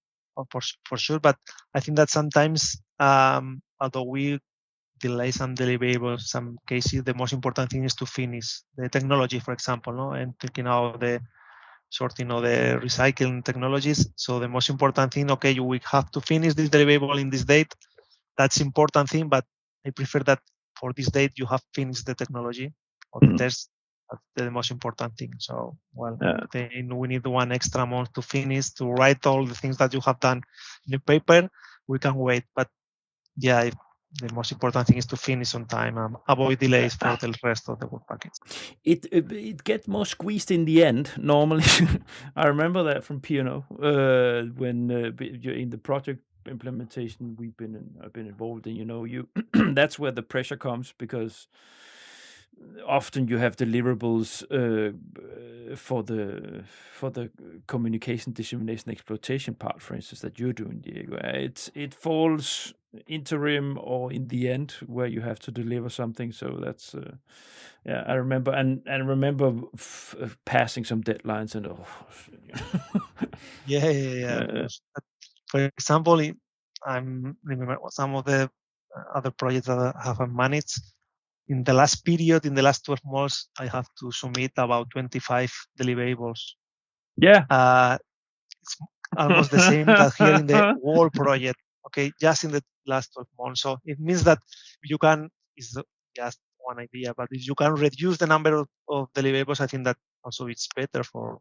for sure. But I think that sometimes, although we delay some deliverables, some cases, the most important thing is to finish the technology, for example, no? And thinking out the sorting of the recycling technologies. So the most important thing, okay, we have to finish this deliverable in this date. That's important thing, but I prefer that for this date you have finished the technology or the test. That's the most important thing. So, well, then we need 1 extra month to finish, to write all the things that you have done in the paper. We can wait, but yeah, the most important thing is to finish on time and avoid delays for the rest of the work package. It gets more squeezed in the end normally. I remember that from P&O when you're in the project implementation I've been involved in. That's where the pressure comes, because often you have deliverables for the communication, dissemination, exploitation part, for instance, that you're doing, Diego. It falls interim or in the end where you have to deliver something. So that's I remember and remember passing some deadlines and Yeah. For example, I remember some of the other projects that I have managed. In the last period, in the last 12 months, I have to submit about 25 deliverables. Yeah. It's almost the same that here in the whole project, okay, just in the last 12 months. So it means that you can, is just one idea, but if you can reduce the number of deliverables, I think that also it's better for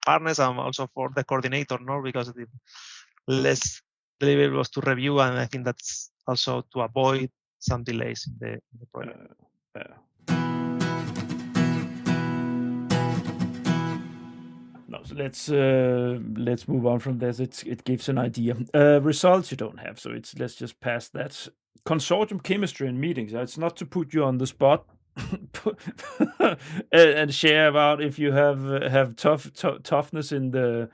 partners and also for the coordinator, no? Because the less deliverables to review, and I think that's also to avoid some delays in the project. No, so let's move on from this. It gives an idea. Results you don't have, so let's just pass that. Consortium chemistry and meetings. It's not to put you on the spot and share about if you have toughness in the.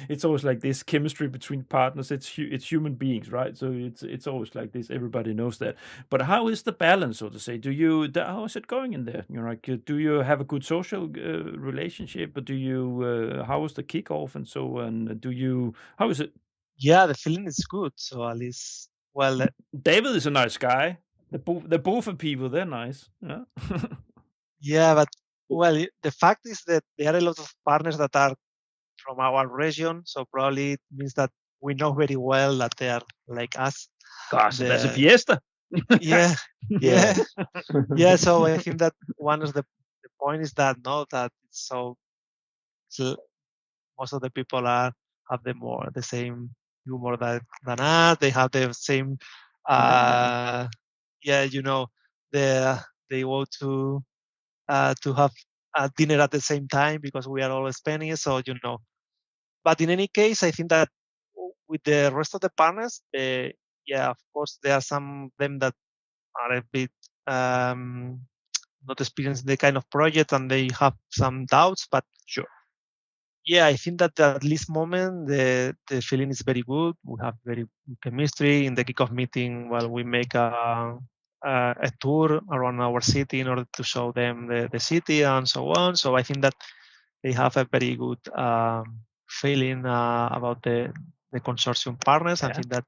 It's always like this chemistry between partners. It's human beings, right? So it's always like this. Everybody knows that. But how is the balance, so to say? How is it going in there? You know, like, do you have a good social relationship? Or do you? How is the kickoff and so on? How is it? Yeah, the feeling is good. So at least, well, David is a nice guy. The both of people, they're nice. Yeah. yeah, but well, the fact is that there are a lot of partners that are from our region. So probably it means that we know very well that they are like us. Gosh, that's a fiesta. Yeah, yeah, yeah. So I think that one of the point is that that it's so most of the people have the same humor than us. They have the same, they go to have a dinner at the same time because we are all Spanish. So but in any case, I think that with the rest of the partners, of course, there are some of them that are a bit not experienced the kind of project and they have some doubts, but sure. Yeah, I think that at this moment the feeling is very good. We have very good chemistry. In the kickoff meeting, we make a tour around our city in order to show them the city and so on. So I think that they have a very good feeling about the consortium partners. I think that.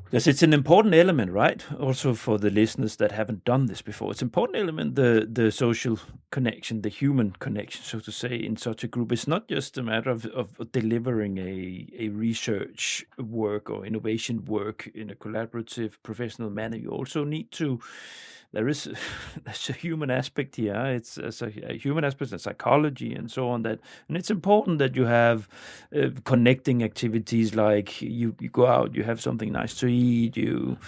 Because it's an important element, right? Also for the listeners that haven't done this before, it's an important element, the social connection, the human connection, so to say, in such a group. It's not just a matter of delivering a research work or innovation work in a collaborative, professional manner. You also need to. There's a human aspect here. It's a human aspect and psychology and so on. And it's important that you have connecting activities like you go out, you have something nice to eat, you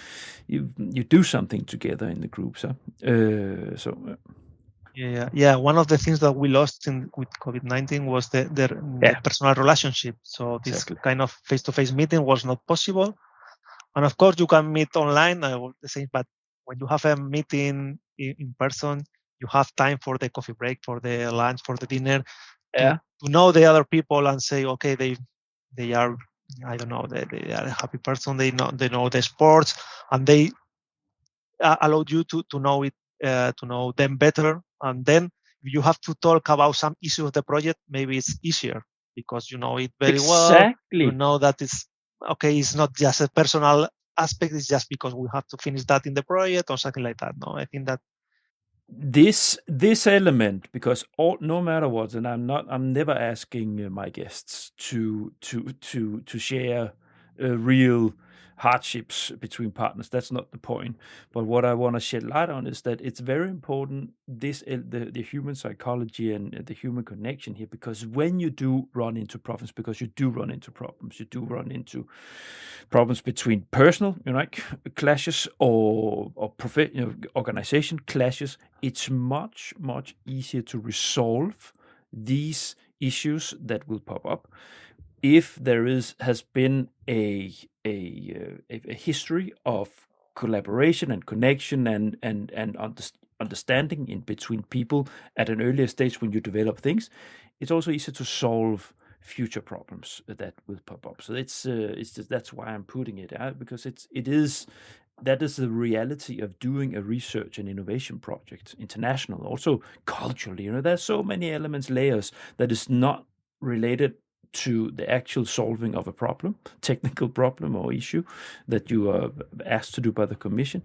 do something together in the groups. Yeah. One of the things that we lost with COVID-19 was the personal relationship. So this kind of face-to-face meeting was not possible. And of course, you can meet online, the same, but when you have a meeting in person, you have time for the coffee break, for the lunch, for the dinner, to know the other people and say, okay, they are, I don't know, they are a happy person. They know the sports, and they allow you to know it, to know them better. And then if you have to talk about some issue of the project, maybe it's easier because you know it very well. You know that it's okay. It's not just a personal aspect. It's just because we have to finish that in the project or something like that. No, I think that this element, because no matter what, and I'm never asking my guests to share real hardships between partners. That's not the point. But what I want to shed light on is that it's very important, the human psychology and the human connection here, because when you do run into problems, you do run into problems between personal, clashes or organization clashes, it's much easier to resolve these issues that will pop up if there has been a history of collaboration and connection and understanding in between people at an earlier stage when you develop things. It's also easier to solve future problems that will pop up. So it's just, that's why I'm putting it out, because that is the reality of doing a research and innovation project, international, also culturally. There's so many elements, layers that is not related to the actual solving of a problem, technical problem or issue that you are asked to do by the commission,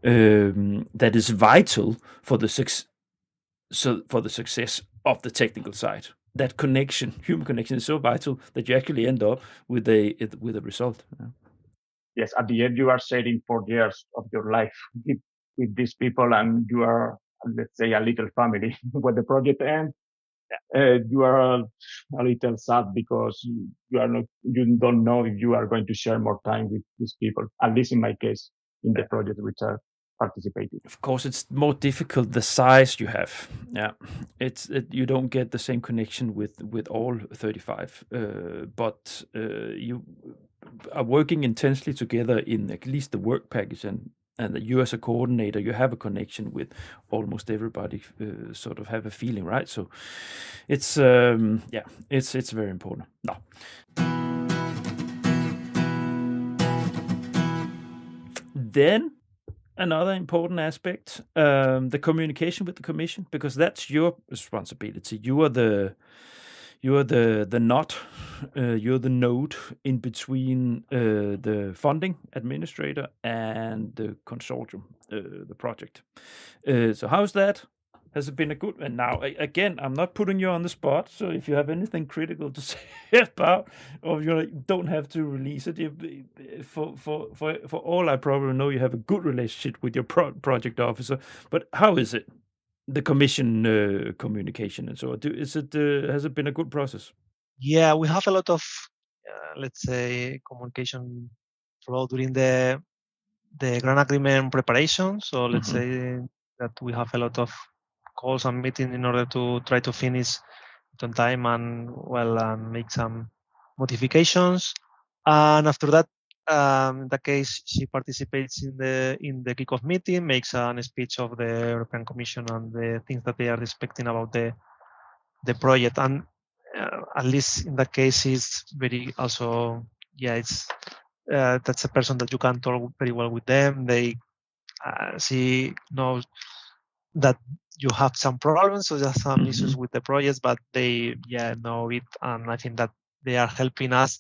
that is vital for the success of the technical side. That connection, human connection, is so vital that you actually end up with a result. Yes, at the end you are sharing 4 years of your life with these people, and you are, let's say, a little family. When the project ends, you are a little sad because you don't know if you are going to share more time with these people. At least in my case, in the project which are participated. Of course, it's more difficult the size you have. Yeah, you don't get the same connection with all 35, but you are working intensely together in at least the work package, and that you as a coordinator, you have a connection with almost everybody. Sort of have a feeling, right? So it's it's very important. No. Then another important aspect, the communication with the commission, because that's your responsibility. You are the knot, you're the node in between the funding administrator and the consortium, the project. So how's that? Has it been a good? And now again, I'm not putting you on the spot. So if you have anything critical to say about, or you don't have to release it. For all I probably know, you have a good relationship with your project officer. But how is it? The commission communication and so on. Has it been a good process? Yeah, we have a lot of, let's say, communication flow during the grant agreement preparation. So let's say that we have a lot of calls and meetings in order to try to finish it on time and make some modifications. And after that, in that case, she participates in the kickoff meeting, makes a speech of the European Commission and the things that they are expecting about the project. And at least in that case, it's very also, it's that's a person that you can talk very well with them. She knows that you have some problems, so there's some issues with the projects, but they know it, and I think that they are helping us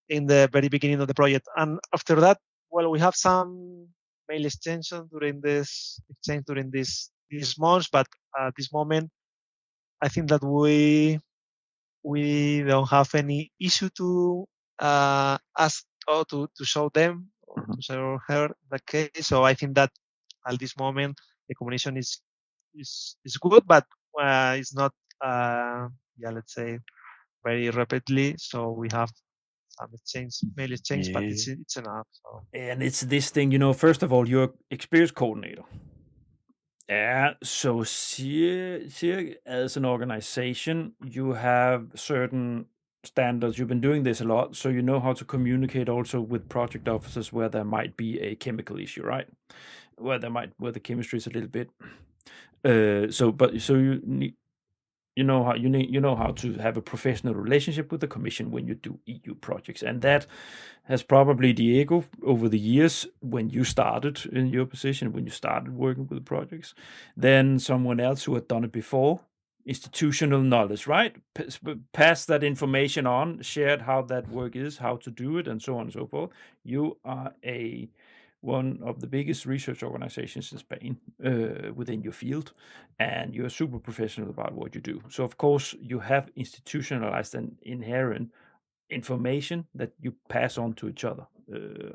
in the very beginning of the project. And after that, we have some mail exchange during these months, but at this moment, I think that we don't have any issue to ask or to show them or to show her the case. So I think that at this moment the communication is good, but it's not let's say very rapidly. So we have some mail exchange, but it's enough. So. And it's this thing, first of all, you're experience coordinator. Yeah, so CIRCE as an organization, you have certain standards. You've been doing this a lot, so you know how to communicate also with project officers where there might be a chemical issue, right? Where the chemistry is a little bit. So you need. You know how to have a professional relationship with the commission when you do EU projects, and that has probably, Diego, over the years when you started in your position, when you started working with projects, then someone else who had done it before, institutional knowledge, right? Pass that information on, shared how that work is, how to do it, and so on and so forth. You are one of the biggest research organizations in Spain within your field, and you're super professional about what you do. So of course you have institutionalized and inherent information that you pass on to each other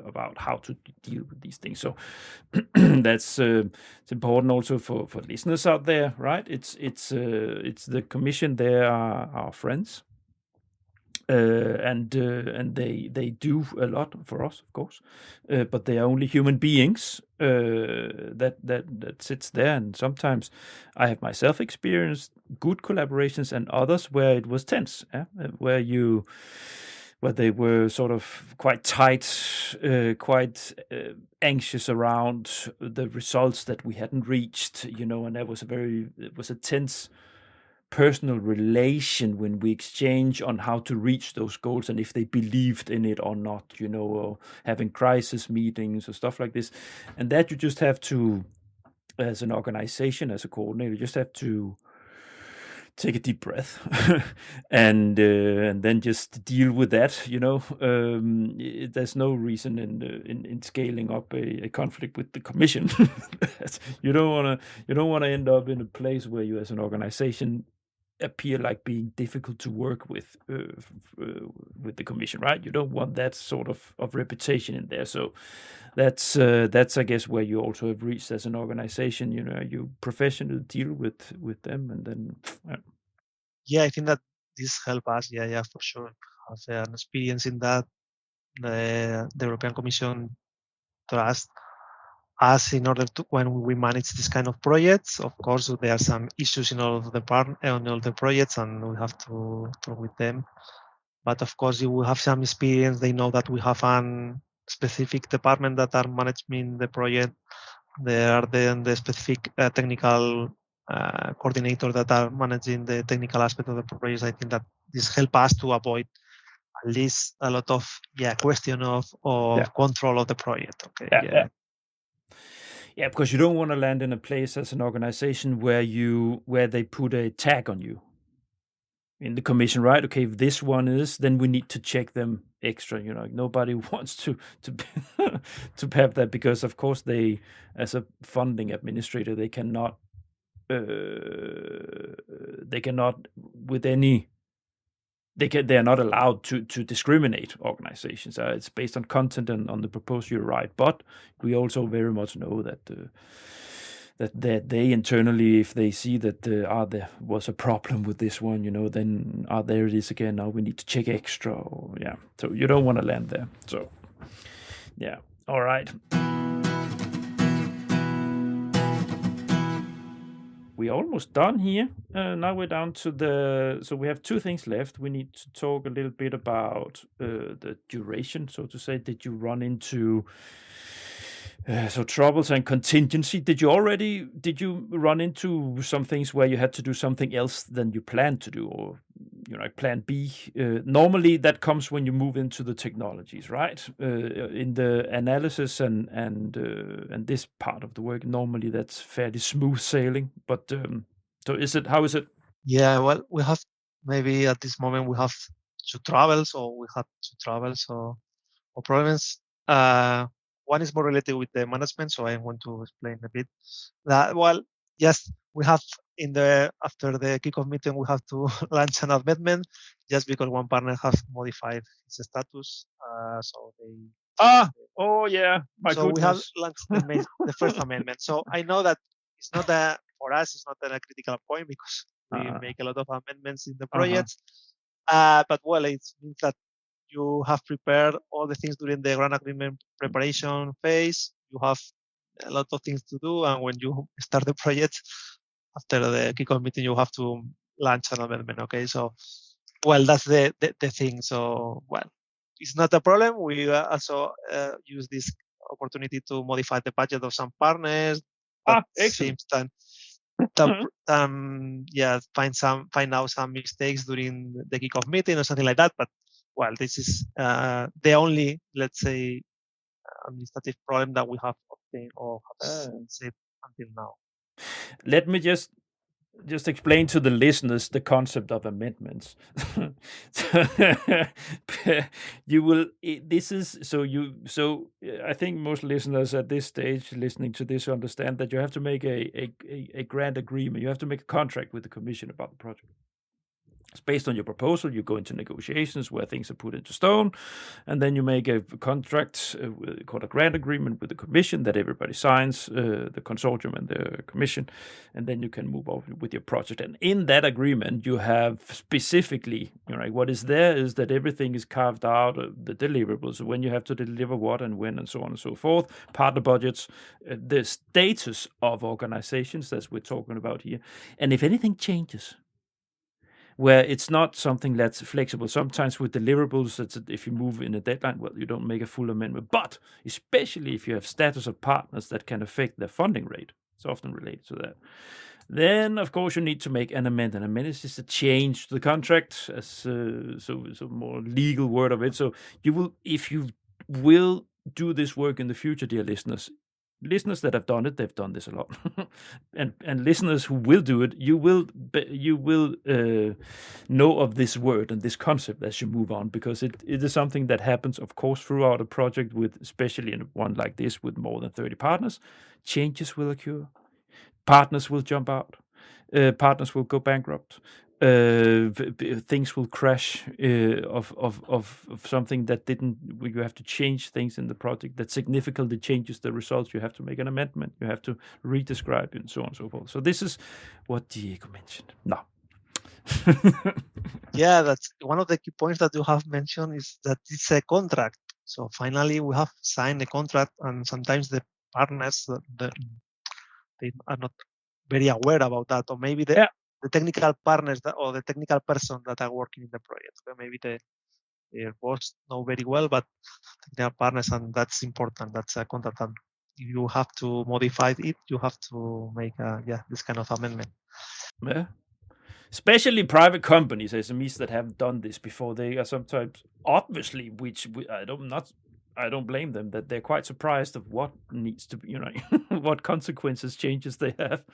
about how to deal with these things. So that's it's important also for listeners out there, right? It's the commission. They are our friends. And they do a lot for us, of course, but they are only human beings that sits there. And sometimes I have myself experienced good collaborations and others where it was tense, where they were sort of quite tight, quite anxious around the results that we hadn't reached, and there was it was a tense personal relation when we exchange on how to reach those goals and if they believed in it or not, or having crisis meetings or stuff like this. And that you just have to, as an organization, as a coordinator, you just have to take a deep breath and then just deal with that. There's no reason in scaling up a conflict with the commission. You don't want to end up in a place where you, as an organization, appear like being difficult to work with the commission, right? You don't want that sort of reputation in there. So that's I guess where you also have reached as an organization. You professionally deal with them, and then I think that this help us. For sure. Have an experience in that. The European Commission trust us in order to, when we manage this kind of projects. Of course, there are some issues in all of the projects, and we have to talk with them. But of course, you will have some experience. They know that we have a specific department that are managing the project. There are then the specific technical coordinator that are managing the technical aspect of the project. I think that this help us to avoid at least a lot of question of control of the project. Okay. Yeah, because you don't want to land in a place as an organization where they put a tag on you in the commission, right? Okay, if this one is, then we need to check them extra. Nobody wants to to have that, because of course they, as a funding administrator, they cannot with any. They are not allowed to discriminate organizations. It's based on content and on the proposal you write. But we also very much know that that they internally, if they see that there was a problem with this one, then there it is again. Now we need to check extra. So you don't want to land there. So yeah, all right. We're almost done here. Now we're down to so we have two things left. We need to talk a little bit about the duration, so to say. Did you run into troubles and contingency? Did you run into some things where you had to do something else than you planned to do, or plan B? Normally that comes when you move into the technologies, right? In the analysis and this part of the work, normally that's fairly smooth sailing. But so how is it? Yeah, well, we have maybe at this moment we have two troubles, or we have two troubles or problems. One is more related with the management, so I want to explain a bit. Yes, we have after the kickoff meeting, we have to launch an amendment just because one partner has modified his status. So they. Oh yeah, my so goodness. We have launched the first amendment. So I know that it's not for us, it's not a critical point because we make a lot of amendments in the projects. But it means that you have prepared all the things during the grant agreement preparation phase. You have a lot of things to do, and when you start the project after the kickoff meeting, you have to launch an amendment. Okay, so that's the thing. So it's not a problem. We also use this opportunity to modify the budget of some partners. Excellent. Find out some mistakes during the kickoff meeting or something like that. But this is the only, let's say, administrative problem that we have obtained or have said until now. Let me just explain to the listeners the concept of amendments. I think most listeners at this stage listening to this understand that you have to make a grant agreement. You have to make a contract with the commission about the project. It's based on your proposal. You go into negotiations where things are put into stone, and then you make a contract called a grant agreement with the commission that everybody signs, the consortium and the commission, and then you can move on with your project. And in that agreement, you have specifically, what is there is that everything is carved out, the deliverables, when you have to deliver what and when and so on and so forth, partner budgets, the status of organizations that we're talking about here. And if anything changes, where it's not something that's flexible. Sometimes with deliverables, if you move in a deadline, you don't make a full amendment. But especially if you have status of partners that can affect their funding rate, it's often related to that. Then, of course, you need to make an amendment. An amendment is just a change to the contract, as so more legal word of it. So if you will do this work in the future, dear listeners that have done it, they've done this a lot, and listeners who will do it, you will know of this word and this concept as you move on, because it is something that happens, of course, throughout a project, with especially in one like this with more than 30 partners. Changes will occur, partners will jump out, partners will go bankrupt. Things will crash of something that didn't. You have to change things in the project that significantly changes the results. You have to make an amendment. You have to redescribe it, and so on and so forth. So this is what Diego mentioned. No. Yeah, that's one of the key points that you have mentioned, is that it's a contract. So finally, we have signed a contract, and sometimes the partners they are not very aware about that, or maybe the technical partners or the technical person that are working in the project. Maybe their boss know very well, but they are partners, and that's important. That's a contact. And if you have to modify it, you have to make this kind of amendment. Yeah. Especially private companies, SMEs that have done this before, they are sometimes obviously, which I don't blame them, that they're quite surprised of what needs to be, what consequences, changes they have.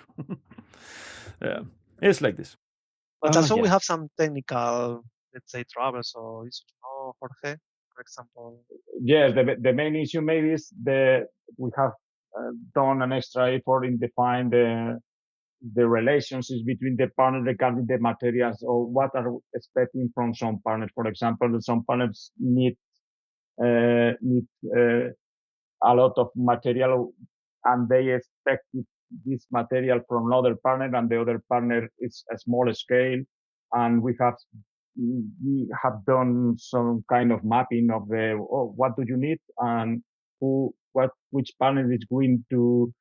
Yeah, it's like this. But also we have some technical, let's say, troubles or issues, no, Jorge, for example. Yes, the main issue maybe is we have done an extra effort in define the relationships between the partners regarding the materials, or what are we expecting from some partners. For example, some partners need a lot of material, and they expect this material from another partner, and the other partner is a small scale. And we have done some kind of mapping of what do you need, and which partner is going to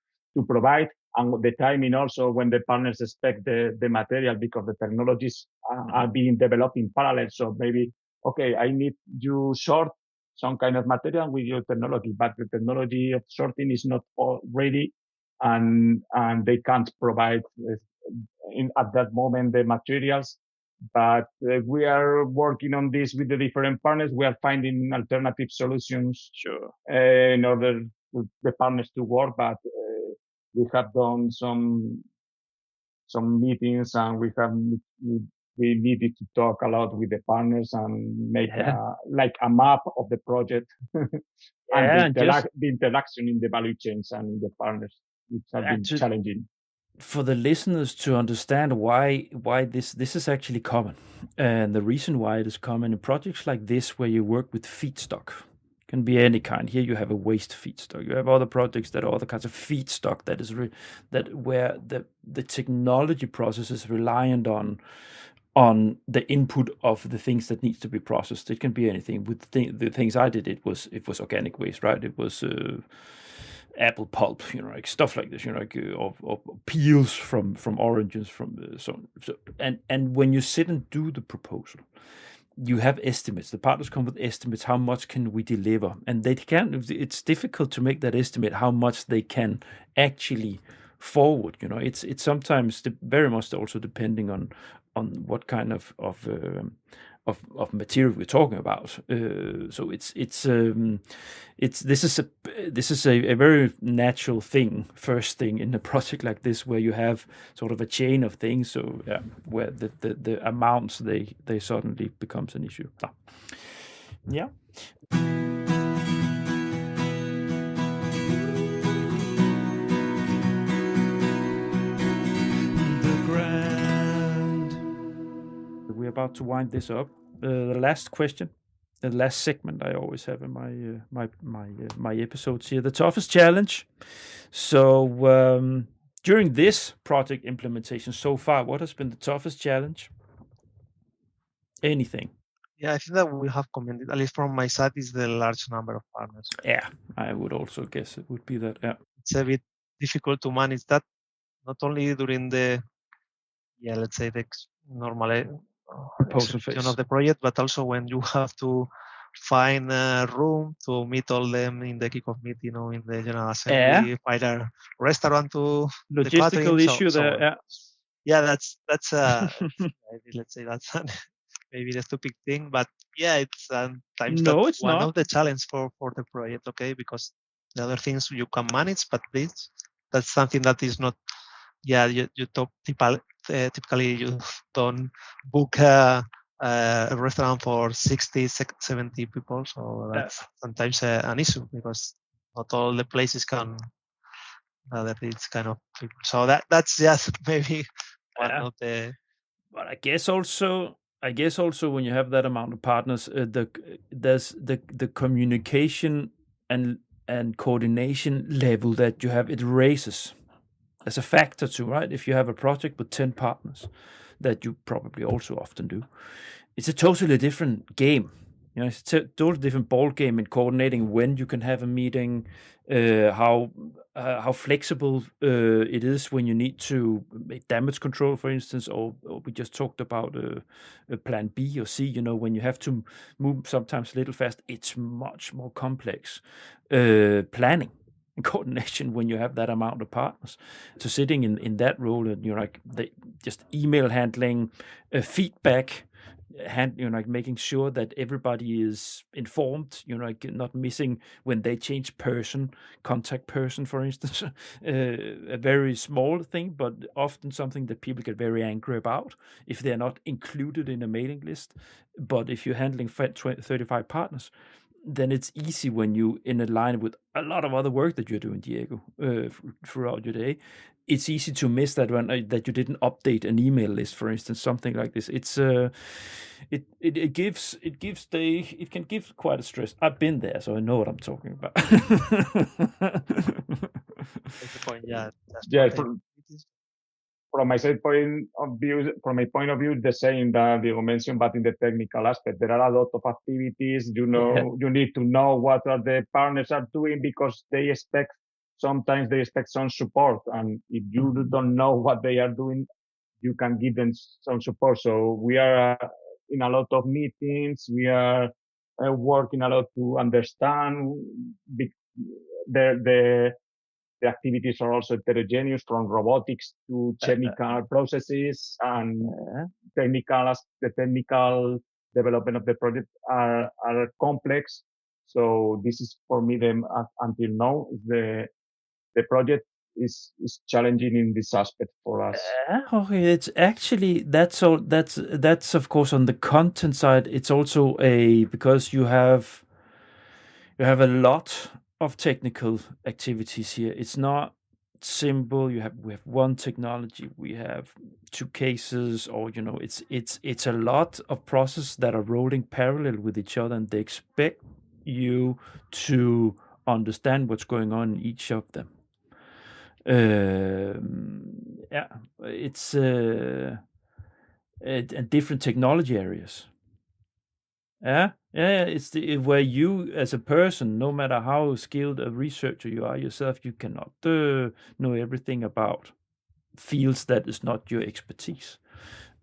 provide, and the timing also when the partners expect the material, because the technologies are being developed in parallel. So maybe, okay, I need you short some kind of material with your technology, but the technology of sorting is not ready, and they can't provide at that moment the materials. But we are working on this with the different partners. We are finding alternative solutions in order for the partners to work. But we have done some meetings, and we needed to talk a lot with the partners and make a map of the project and the interaction in the value chains and in the partners, which has been challenging. For the listeners to understand why this is actually common, and the reason why it is common in projects like this, where you work with feedstock, can be any kind. Here you have a waste feedstock. You have other projects that are other kinds of feedstock that is where the technology process is reliant on the input of the things that needs to be processed. It can be anything. With the things I did, it was organic waste, right? It was apple pulp, like stuff like this, like or peels from oranges, and when you sit and do the proposal, you have estimates. The partners come with estimates. How much can we deliver? And they can. It's difficult to make that estimate how much they can actually forward. It's sometimes very much also depending on what kind of material we're talking about. So this is a very natural thing, first thing in a project like this, where you have sort of a chain of things. So where the amounts they suddenly becomes an issue. Yeah. We're about to wind this up. The last question, the last segment I always have in my episodes here, the toughest challenge. So during this project implementation so far, what has been the toughest challenge? Anything? Yeah, I think that we have commented, at least from my side, is the large number of partners. Yeah, I would also guess it would be that. Yeah, it's a bit difficult to manage that, not only during the let's say the normal execution of the project, but also when you have to find a room to meet all them in the kickoff meeting, in the general assembly, find a restaurant to logistical issue there. That's let's say that's maybe the stupid thing, but it's times it's one not. of the challenge for the project, because the other things you can manage, but that's something that is not. You typically you don't book a restaurant for 60, 70 people, so that's sometimes an issue, because not all the places can that it's kind of people. So that's just maybe one of the. But I guess also when you have that amount of partners, there's the communication and coordination level that you have, it raises as a factor too, right? If you have a project with 10 partners, that you probably also often do, it's a totally different game It's a totally different ball game in coordinating when you can have a meeting, how flexible it is when you need to make damage control, for instance, or we just talked about a plan B or C. When you have to move sometimes a little fast, it's much more complex planning and coordination when you have that amount of partners. So sitting in that role, and just email handling, feedback. Making sure that everybody is informed, not missing when they change contact person, for instance, a very small thing, but often something that people get very angry about if they're not included in a mailing list. But if you're handling 35 partners, then it's easy when you in a line with a lot of other work that you're doing, Diego, throughout your day. It's easy to miss that one, that you didn't update an email list, for instance, something like this. It's it can give quite a stress. I've been there, so I know what I'm talking about. That's the point. Yeah. From my point of view, the same that Diego mentioned, but in the technical aspect, there are a lot of activities. You need to know what are the partners are doing, because sometimes they expect some support, and if you don't know what they are doing, you can give them some support. So we are in a lot of meetings. We are working a lot to understand the activities are also heterogeneous, from robotics to chemical processes, and the technical development of the project are complex. So this is for me, until now, the project is challenging in this aspect for us. Okay, it's actually that's of course on the content side. It's also because you have a lot of technical activities here. It's not simple. We have one technology, we have two cases, or it's a lot of processes that are rolling parallel with each other, and they expect you to understand what's going on in each of them. It's and different technology areas. It's where you, as a person, no matter how skilled a researcher you are yourself, you cannot know everything about fields that is not your expertise.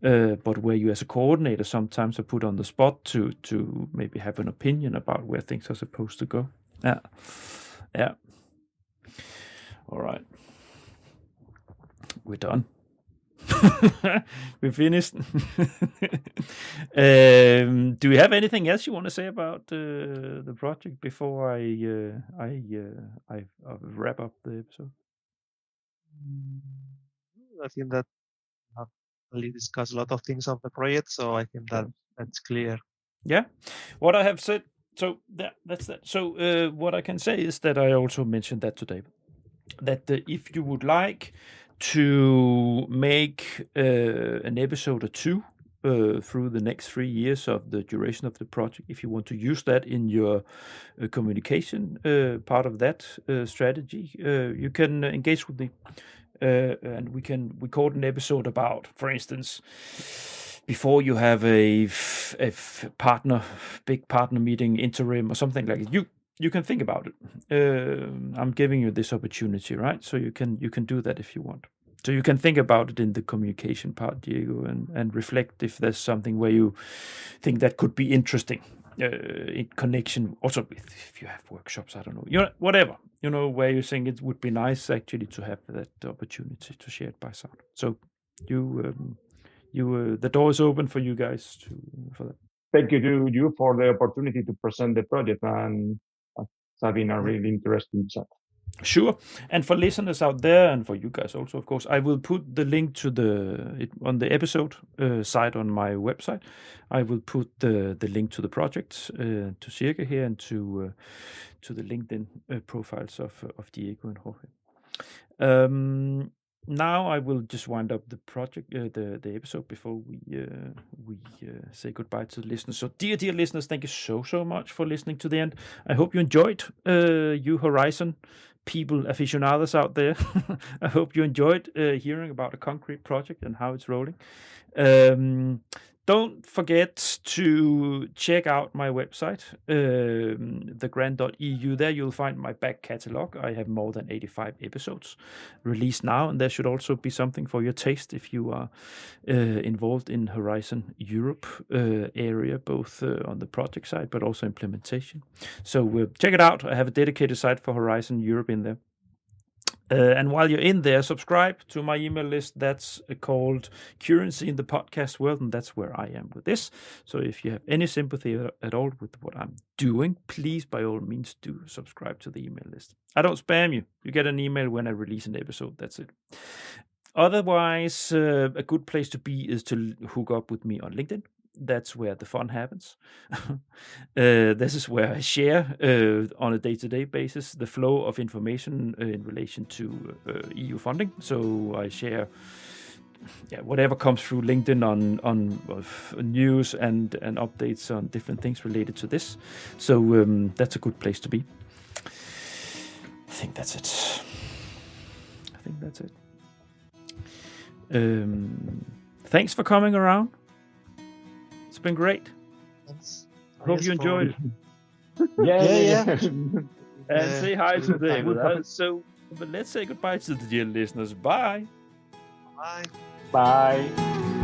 But where you, as a coordinator, sometimes are put on the spot to maybe have an opinion about where things are supposed to go. Yeah. All right. We're done. We finished. Do you have anything else you want to say about the project before I wrap up the episode? I think that we have really discussed a lot of things of the project, so I think that's clear. Yeah, what I have said. So that's that. So what I can say is that I also mentioned that today. That if you would like to make an episode or two through the next 3 years of the duration of the project, if you want to use that in your communication part of that strategy, you can engage with me, and we can record an episode about, for instance, before you have a big partner meeting, interim or something like it. You can think about it. I'm giving you this opportunity, right? So you can do that if you want. So you can think about it in the communication part, Diego, and reflect if there's something where you think that could be interesting in connection. Also, if you have workshops, I don't know, whatever, where you think it would be nice actually to have that opportunity to share it by sound. So the door is open for you guys for that. Thank you to you for the opportunity to present the project, and it's been a really interesting chat. Sure. And for listeners out there, and for you guys also, of course, I will put the link to on the episode site on my website. I will put the link to the project, to CIRCE here, and to the LinkedIn profiles of Diego and Jorge. Now I will just wind up the project, the episode, before we say goodbye to the listeners. So, dear listeners, thank you so much for listening to the end. I hope you enjoyed, you Horizon people, aficionados out there. I hope you enjoyed hearing about a concrete project and how it's rolling. don't forget to check out my website, thegrant.eu. There you'll find my back catalog. I have more than 85 episodes released now, and there should also be something for your taste if you are involved in Horizon Europe area, both on the project side but also implementation. So check it out. I have a dedicated site for Horizon Europe in there. And while you're in there, subscribe to my email list. That's called Currency in the Podcast World, and that's where I am with this. So if you have any sympathy at all with what I'm doing, please, by all means, do subscribe to the email list. I don't spam you. You get an email when I release an episode. That's it. Otherwise, a good place to be is to hook up with me on LinkedIn. That's where the fun happens. This is where I share on a day-to-day basis the flow of information in relation to EU funding. So I share whatever comes through LinkedIn on news and updates on different things related to this. So that's a good place to be. I think that's it. Thanks for coming around. It's been great. Thanks. Hope you enjoyed. Yeah. And say hi to them. So let's say goodbye to the dear listeners. Bye. Bye. Bye.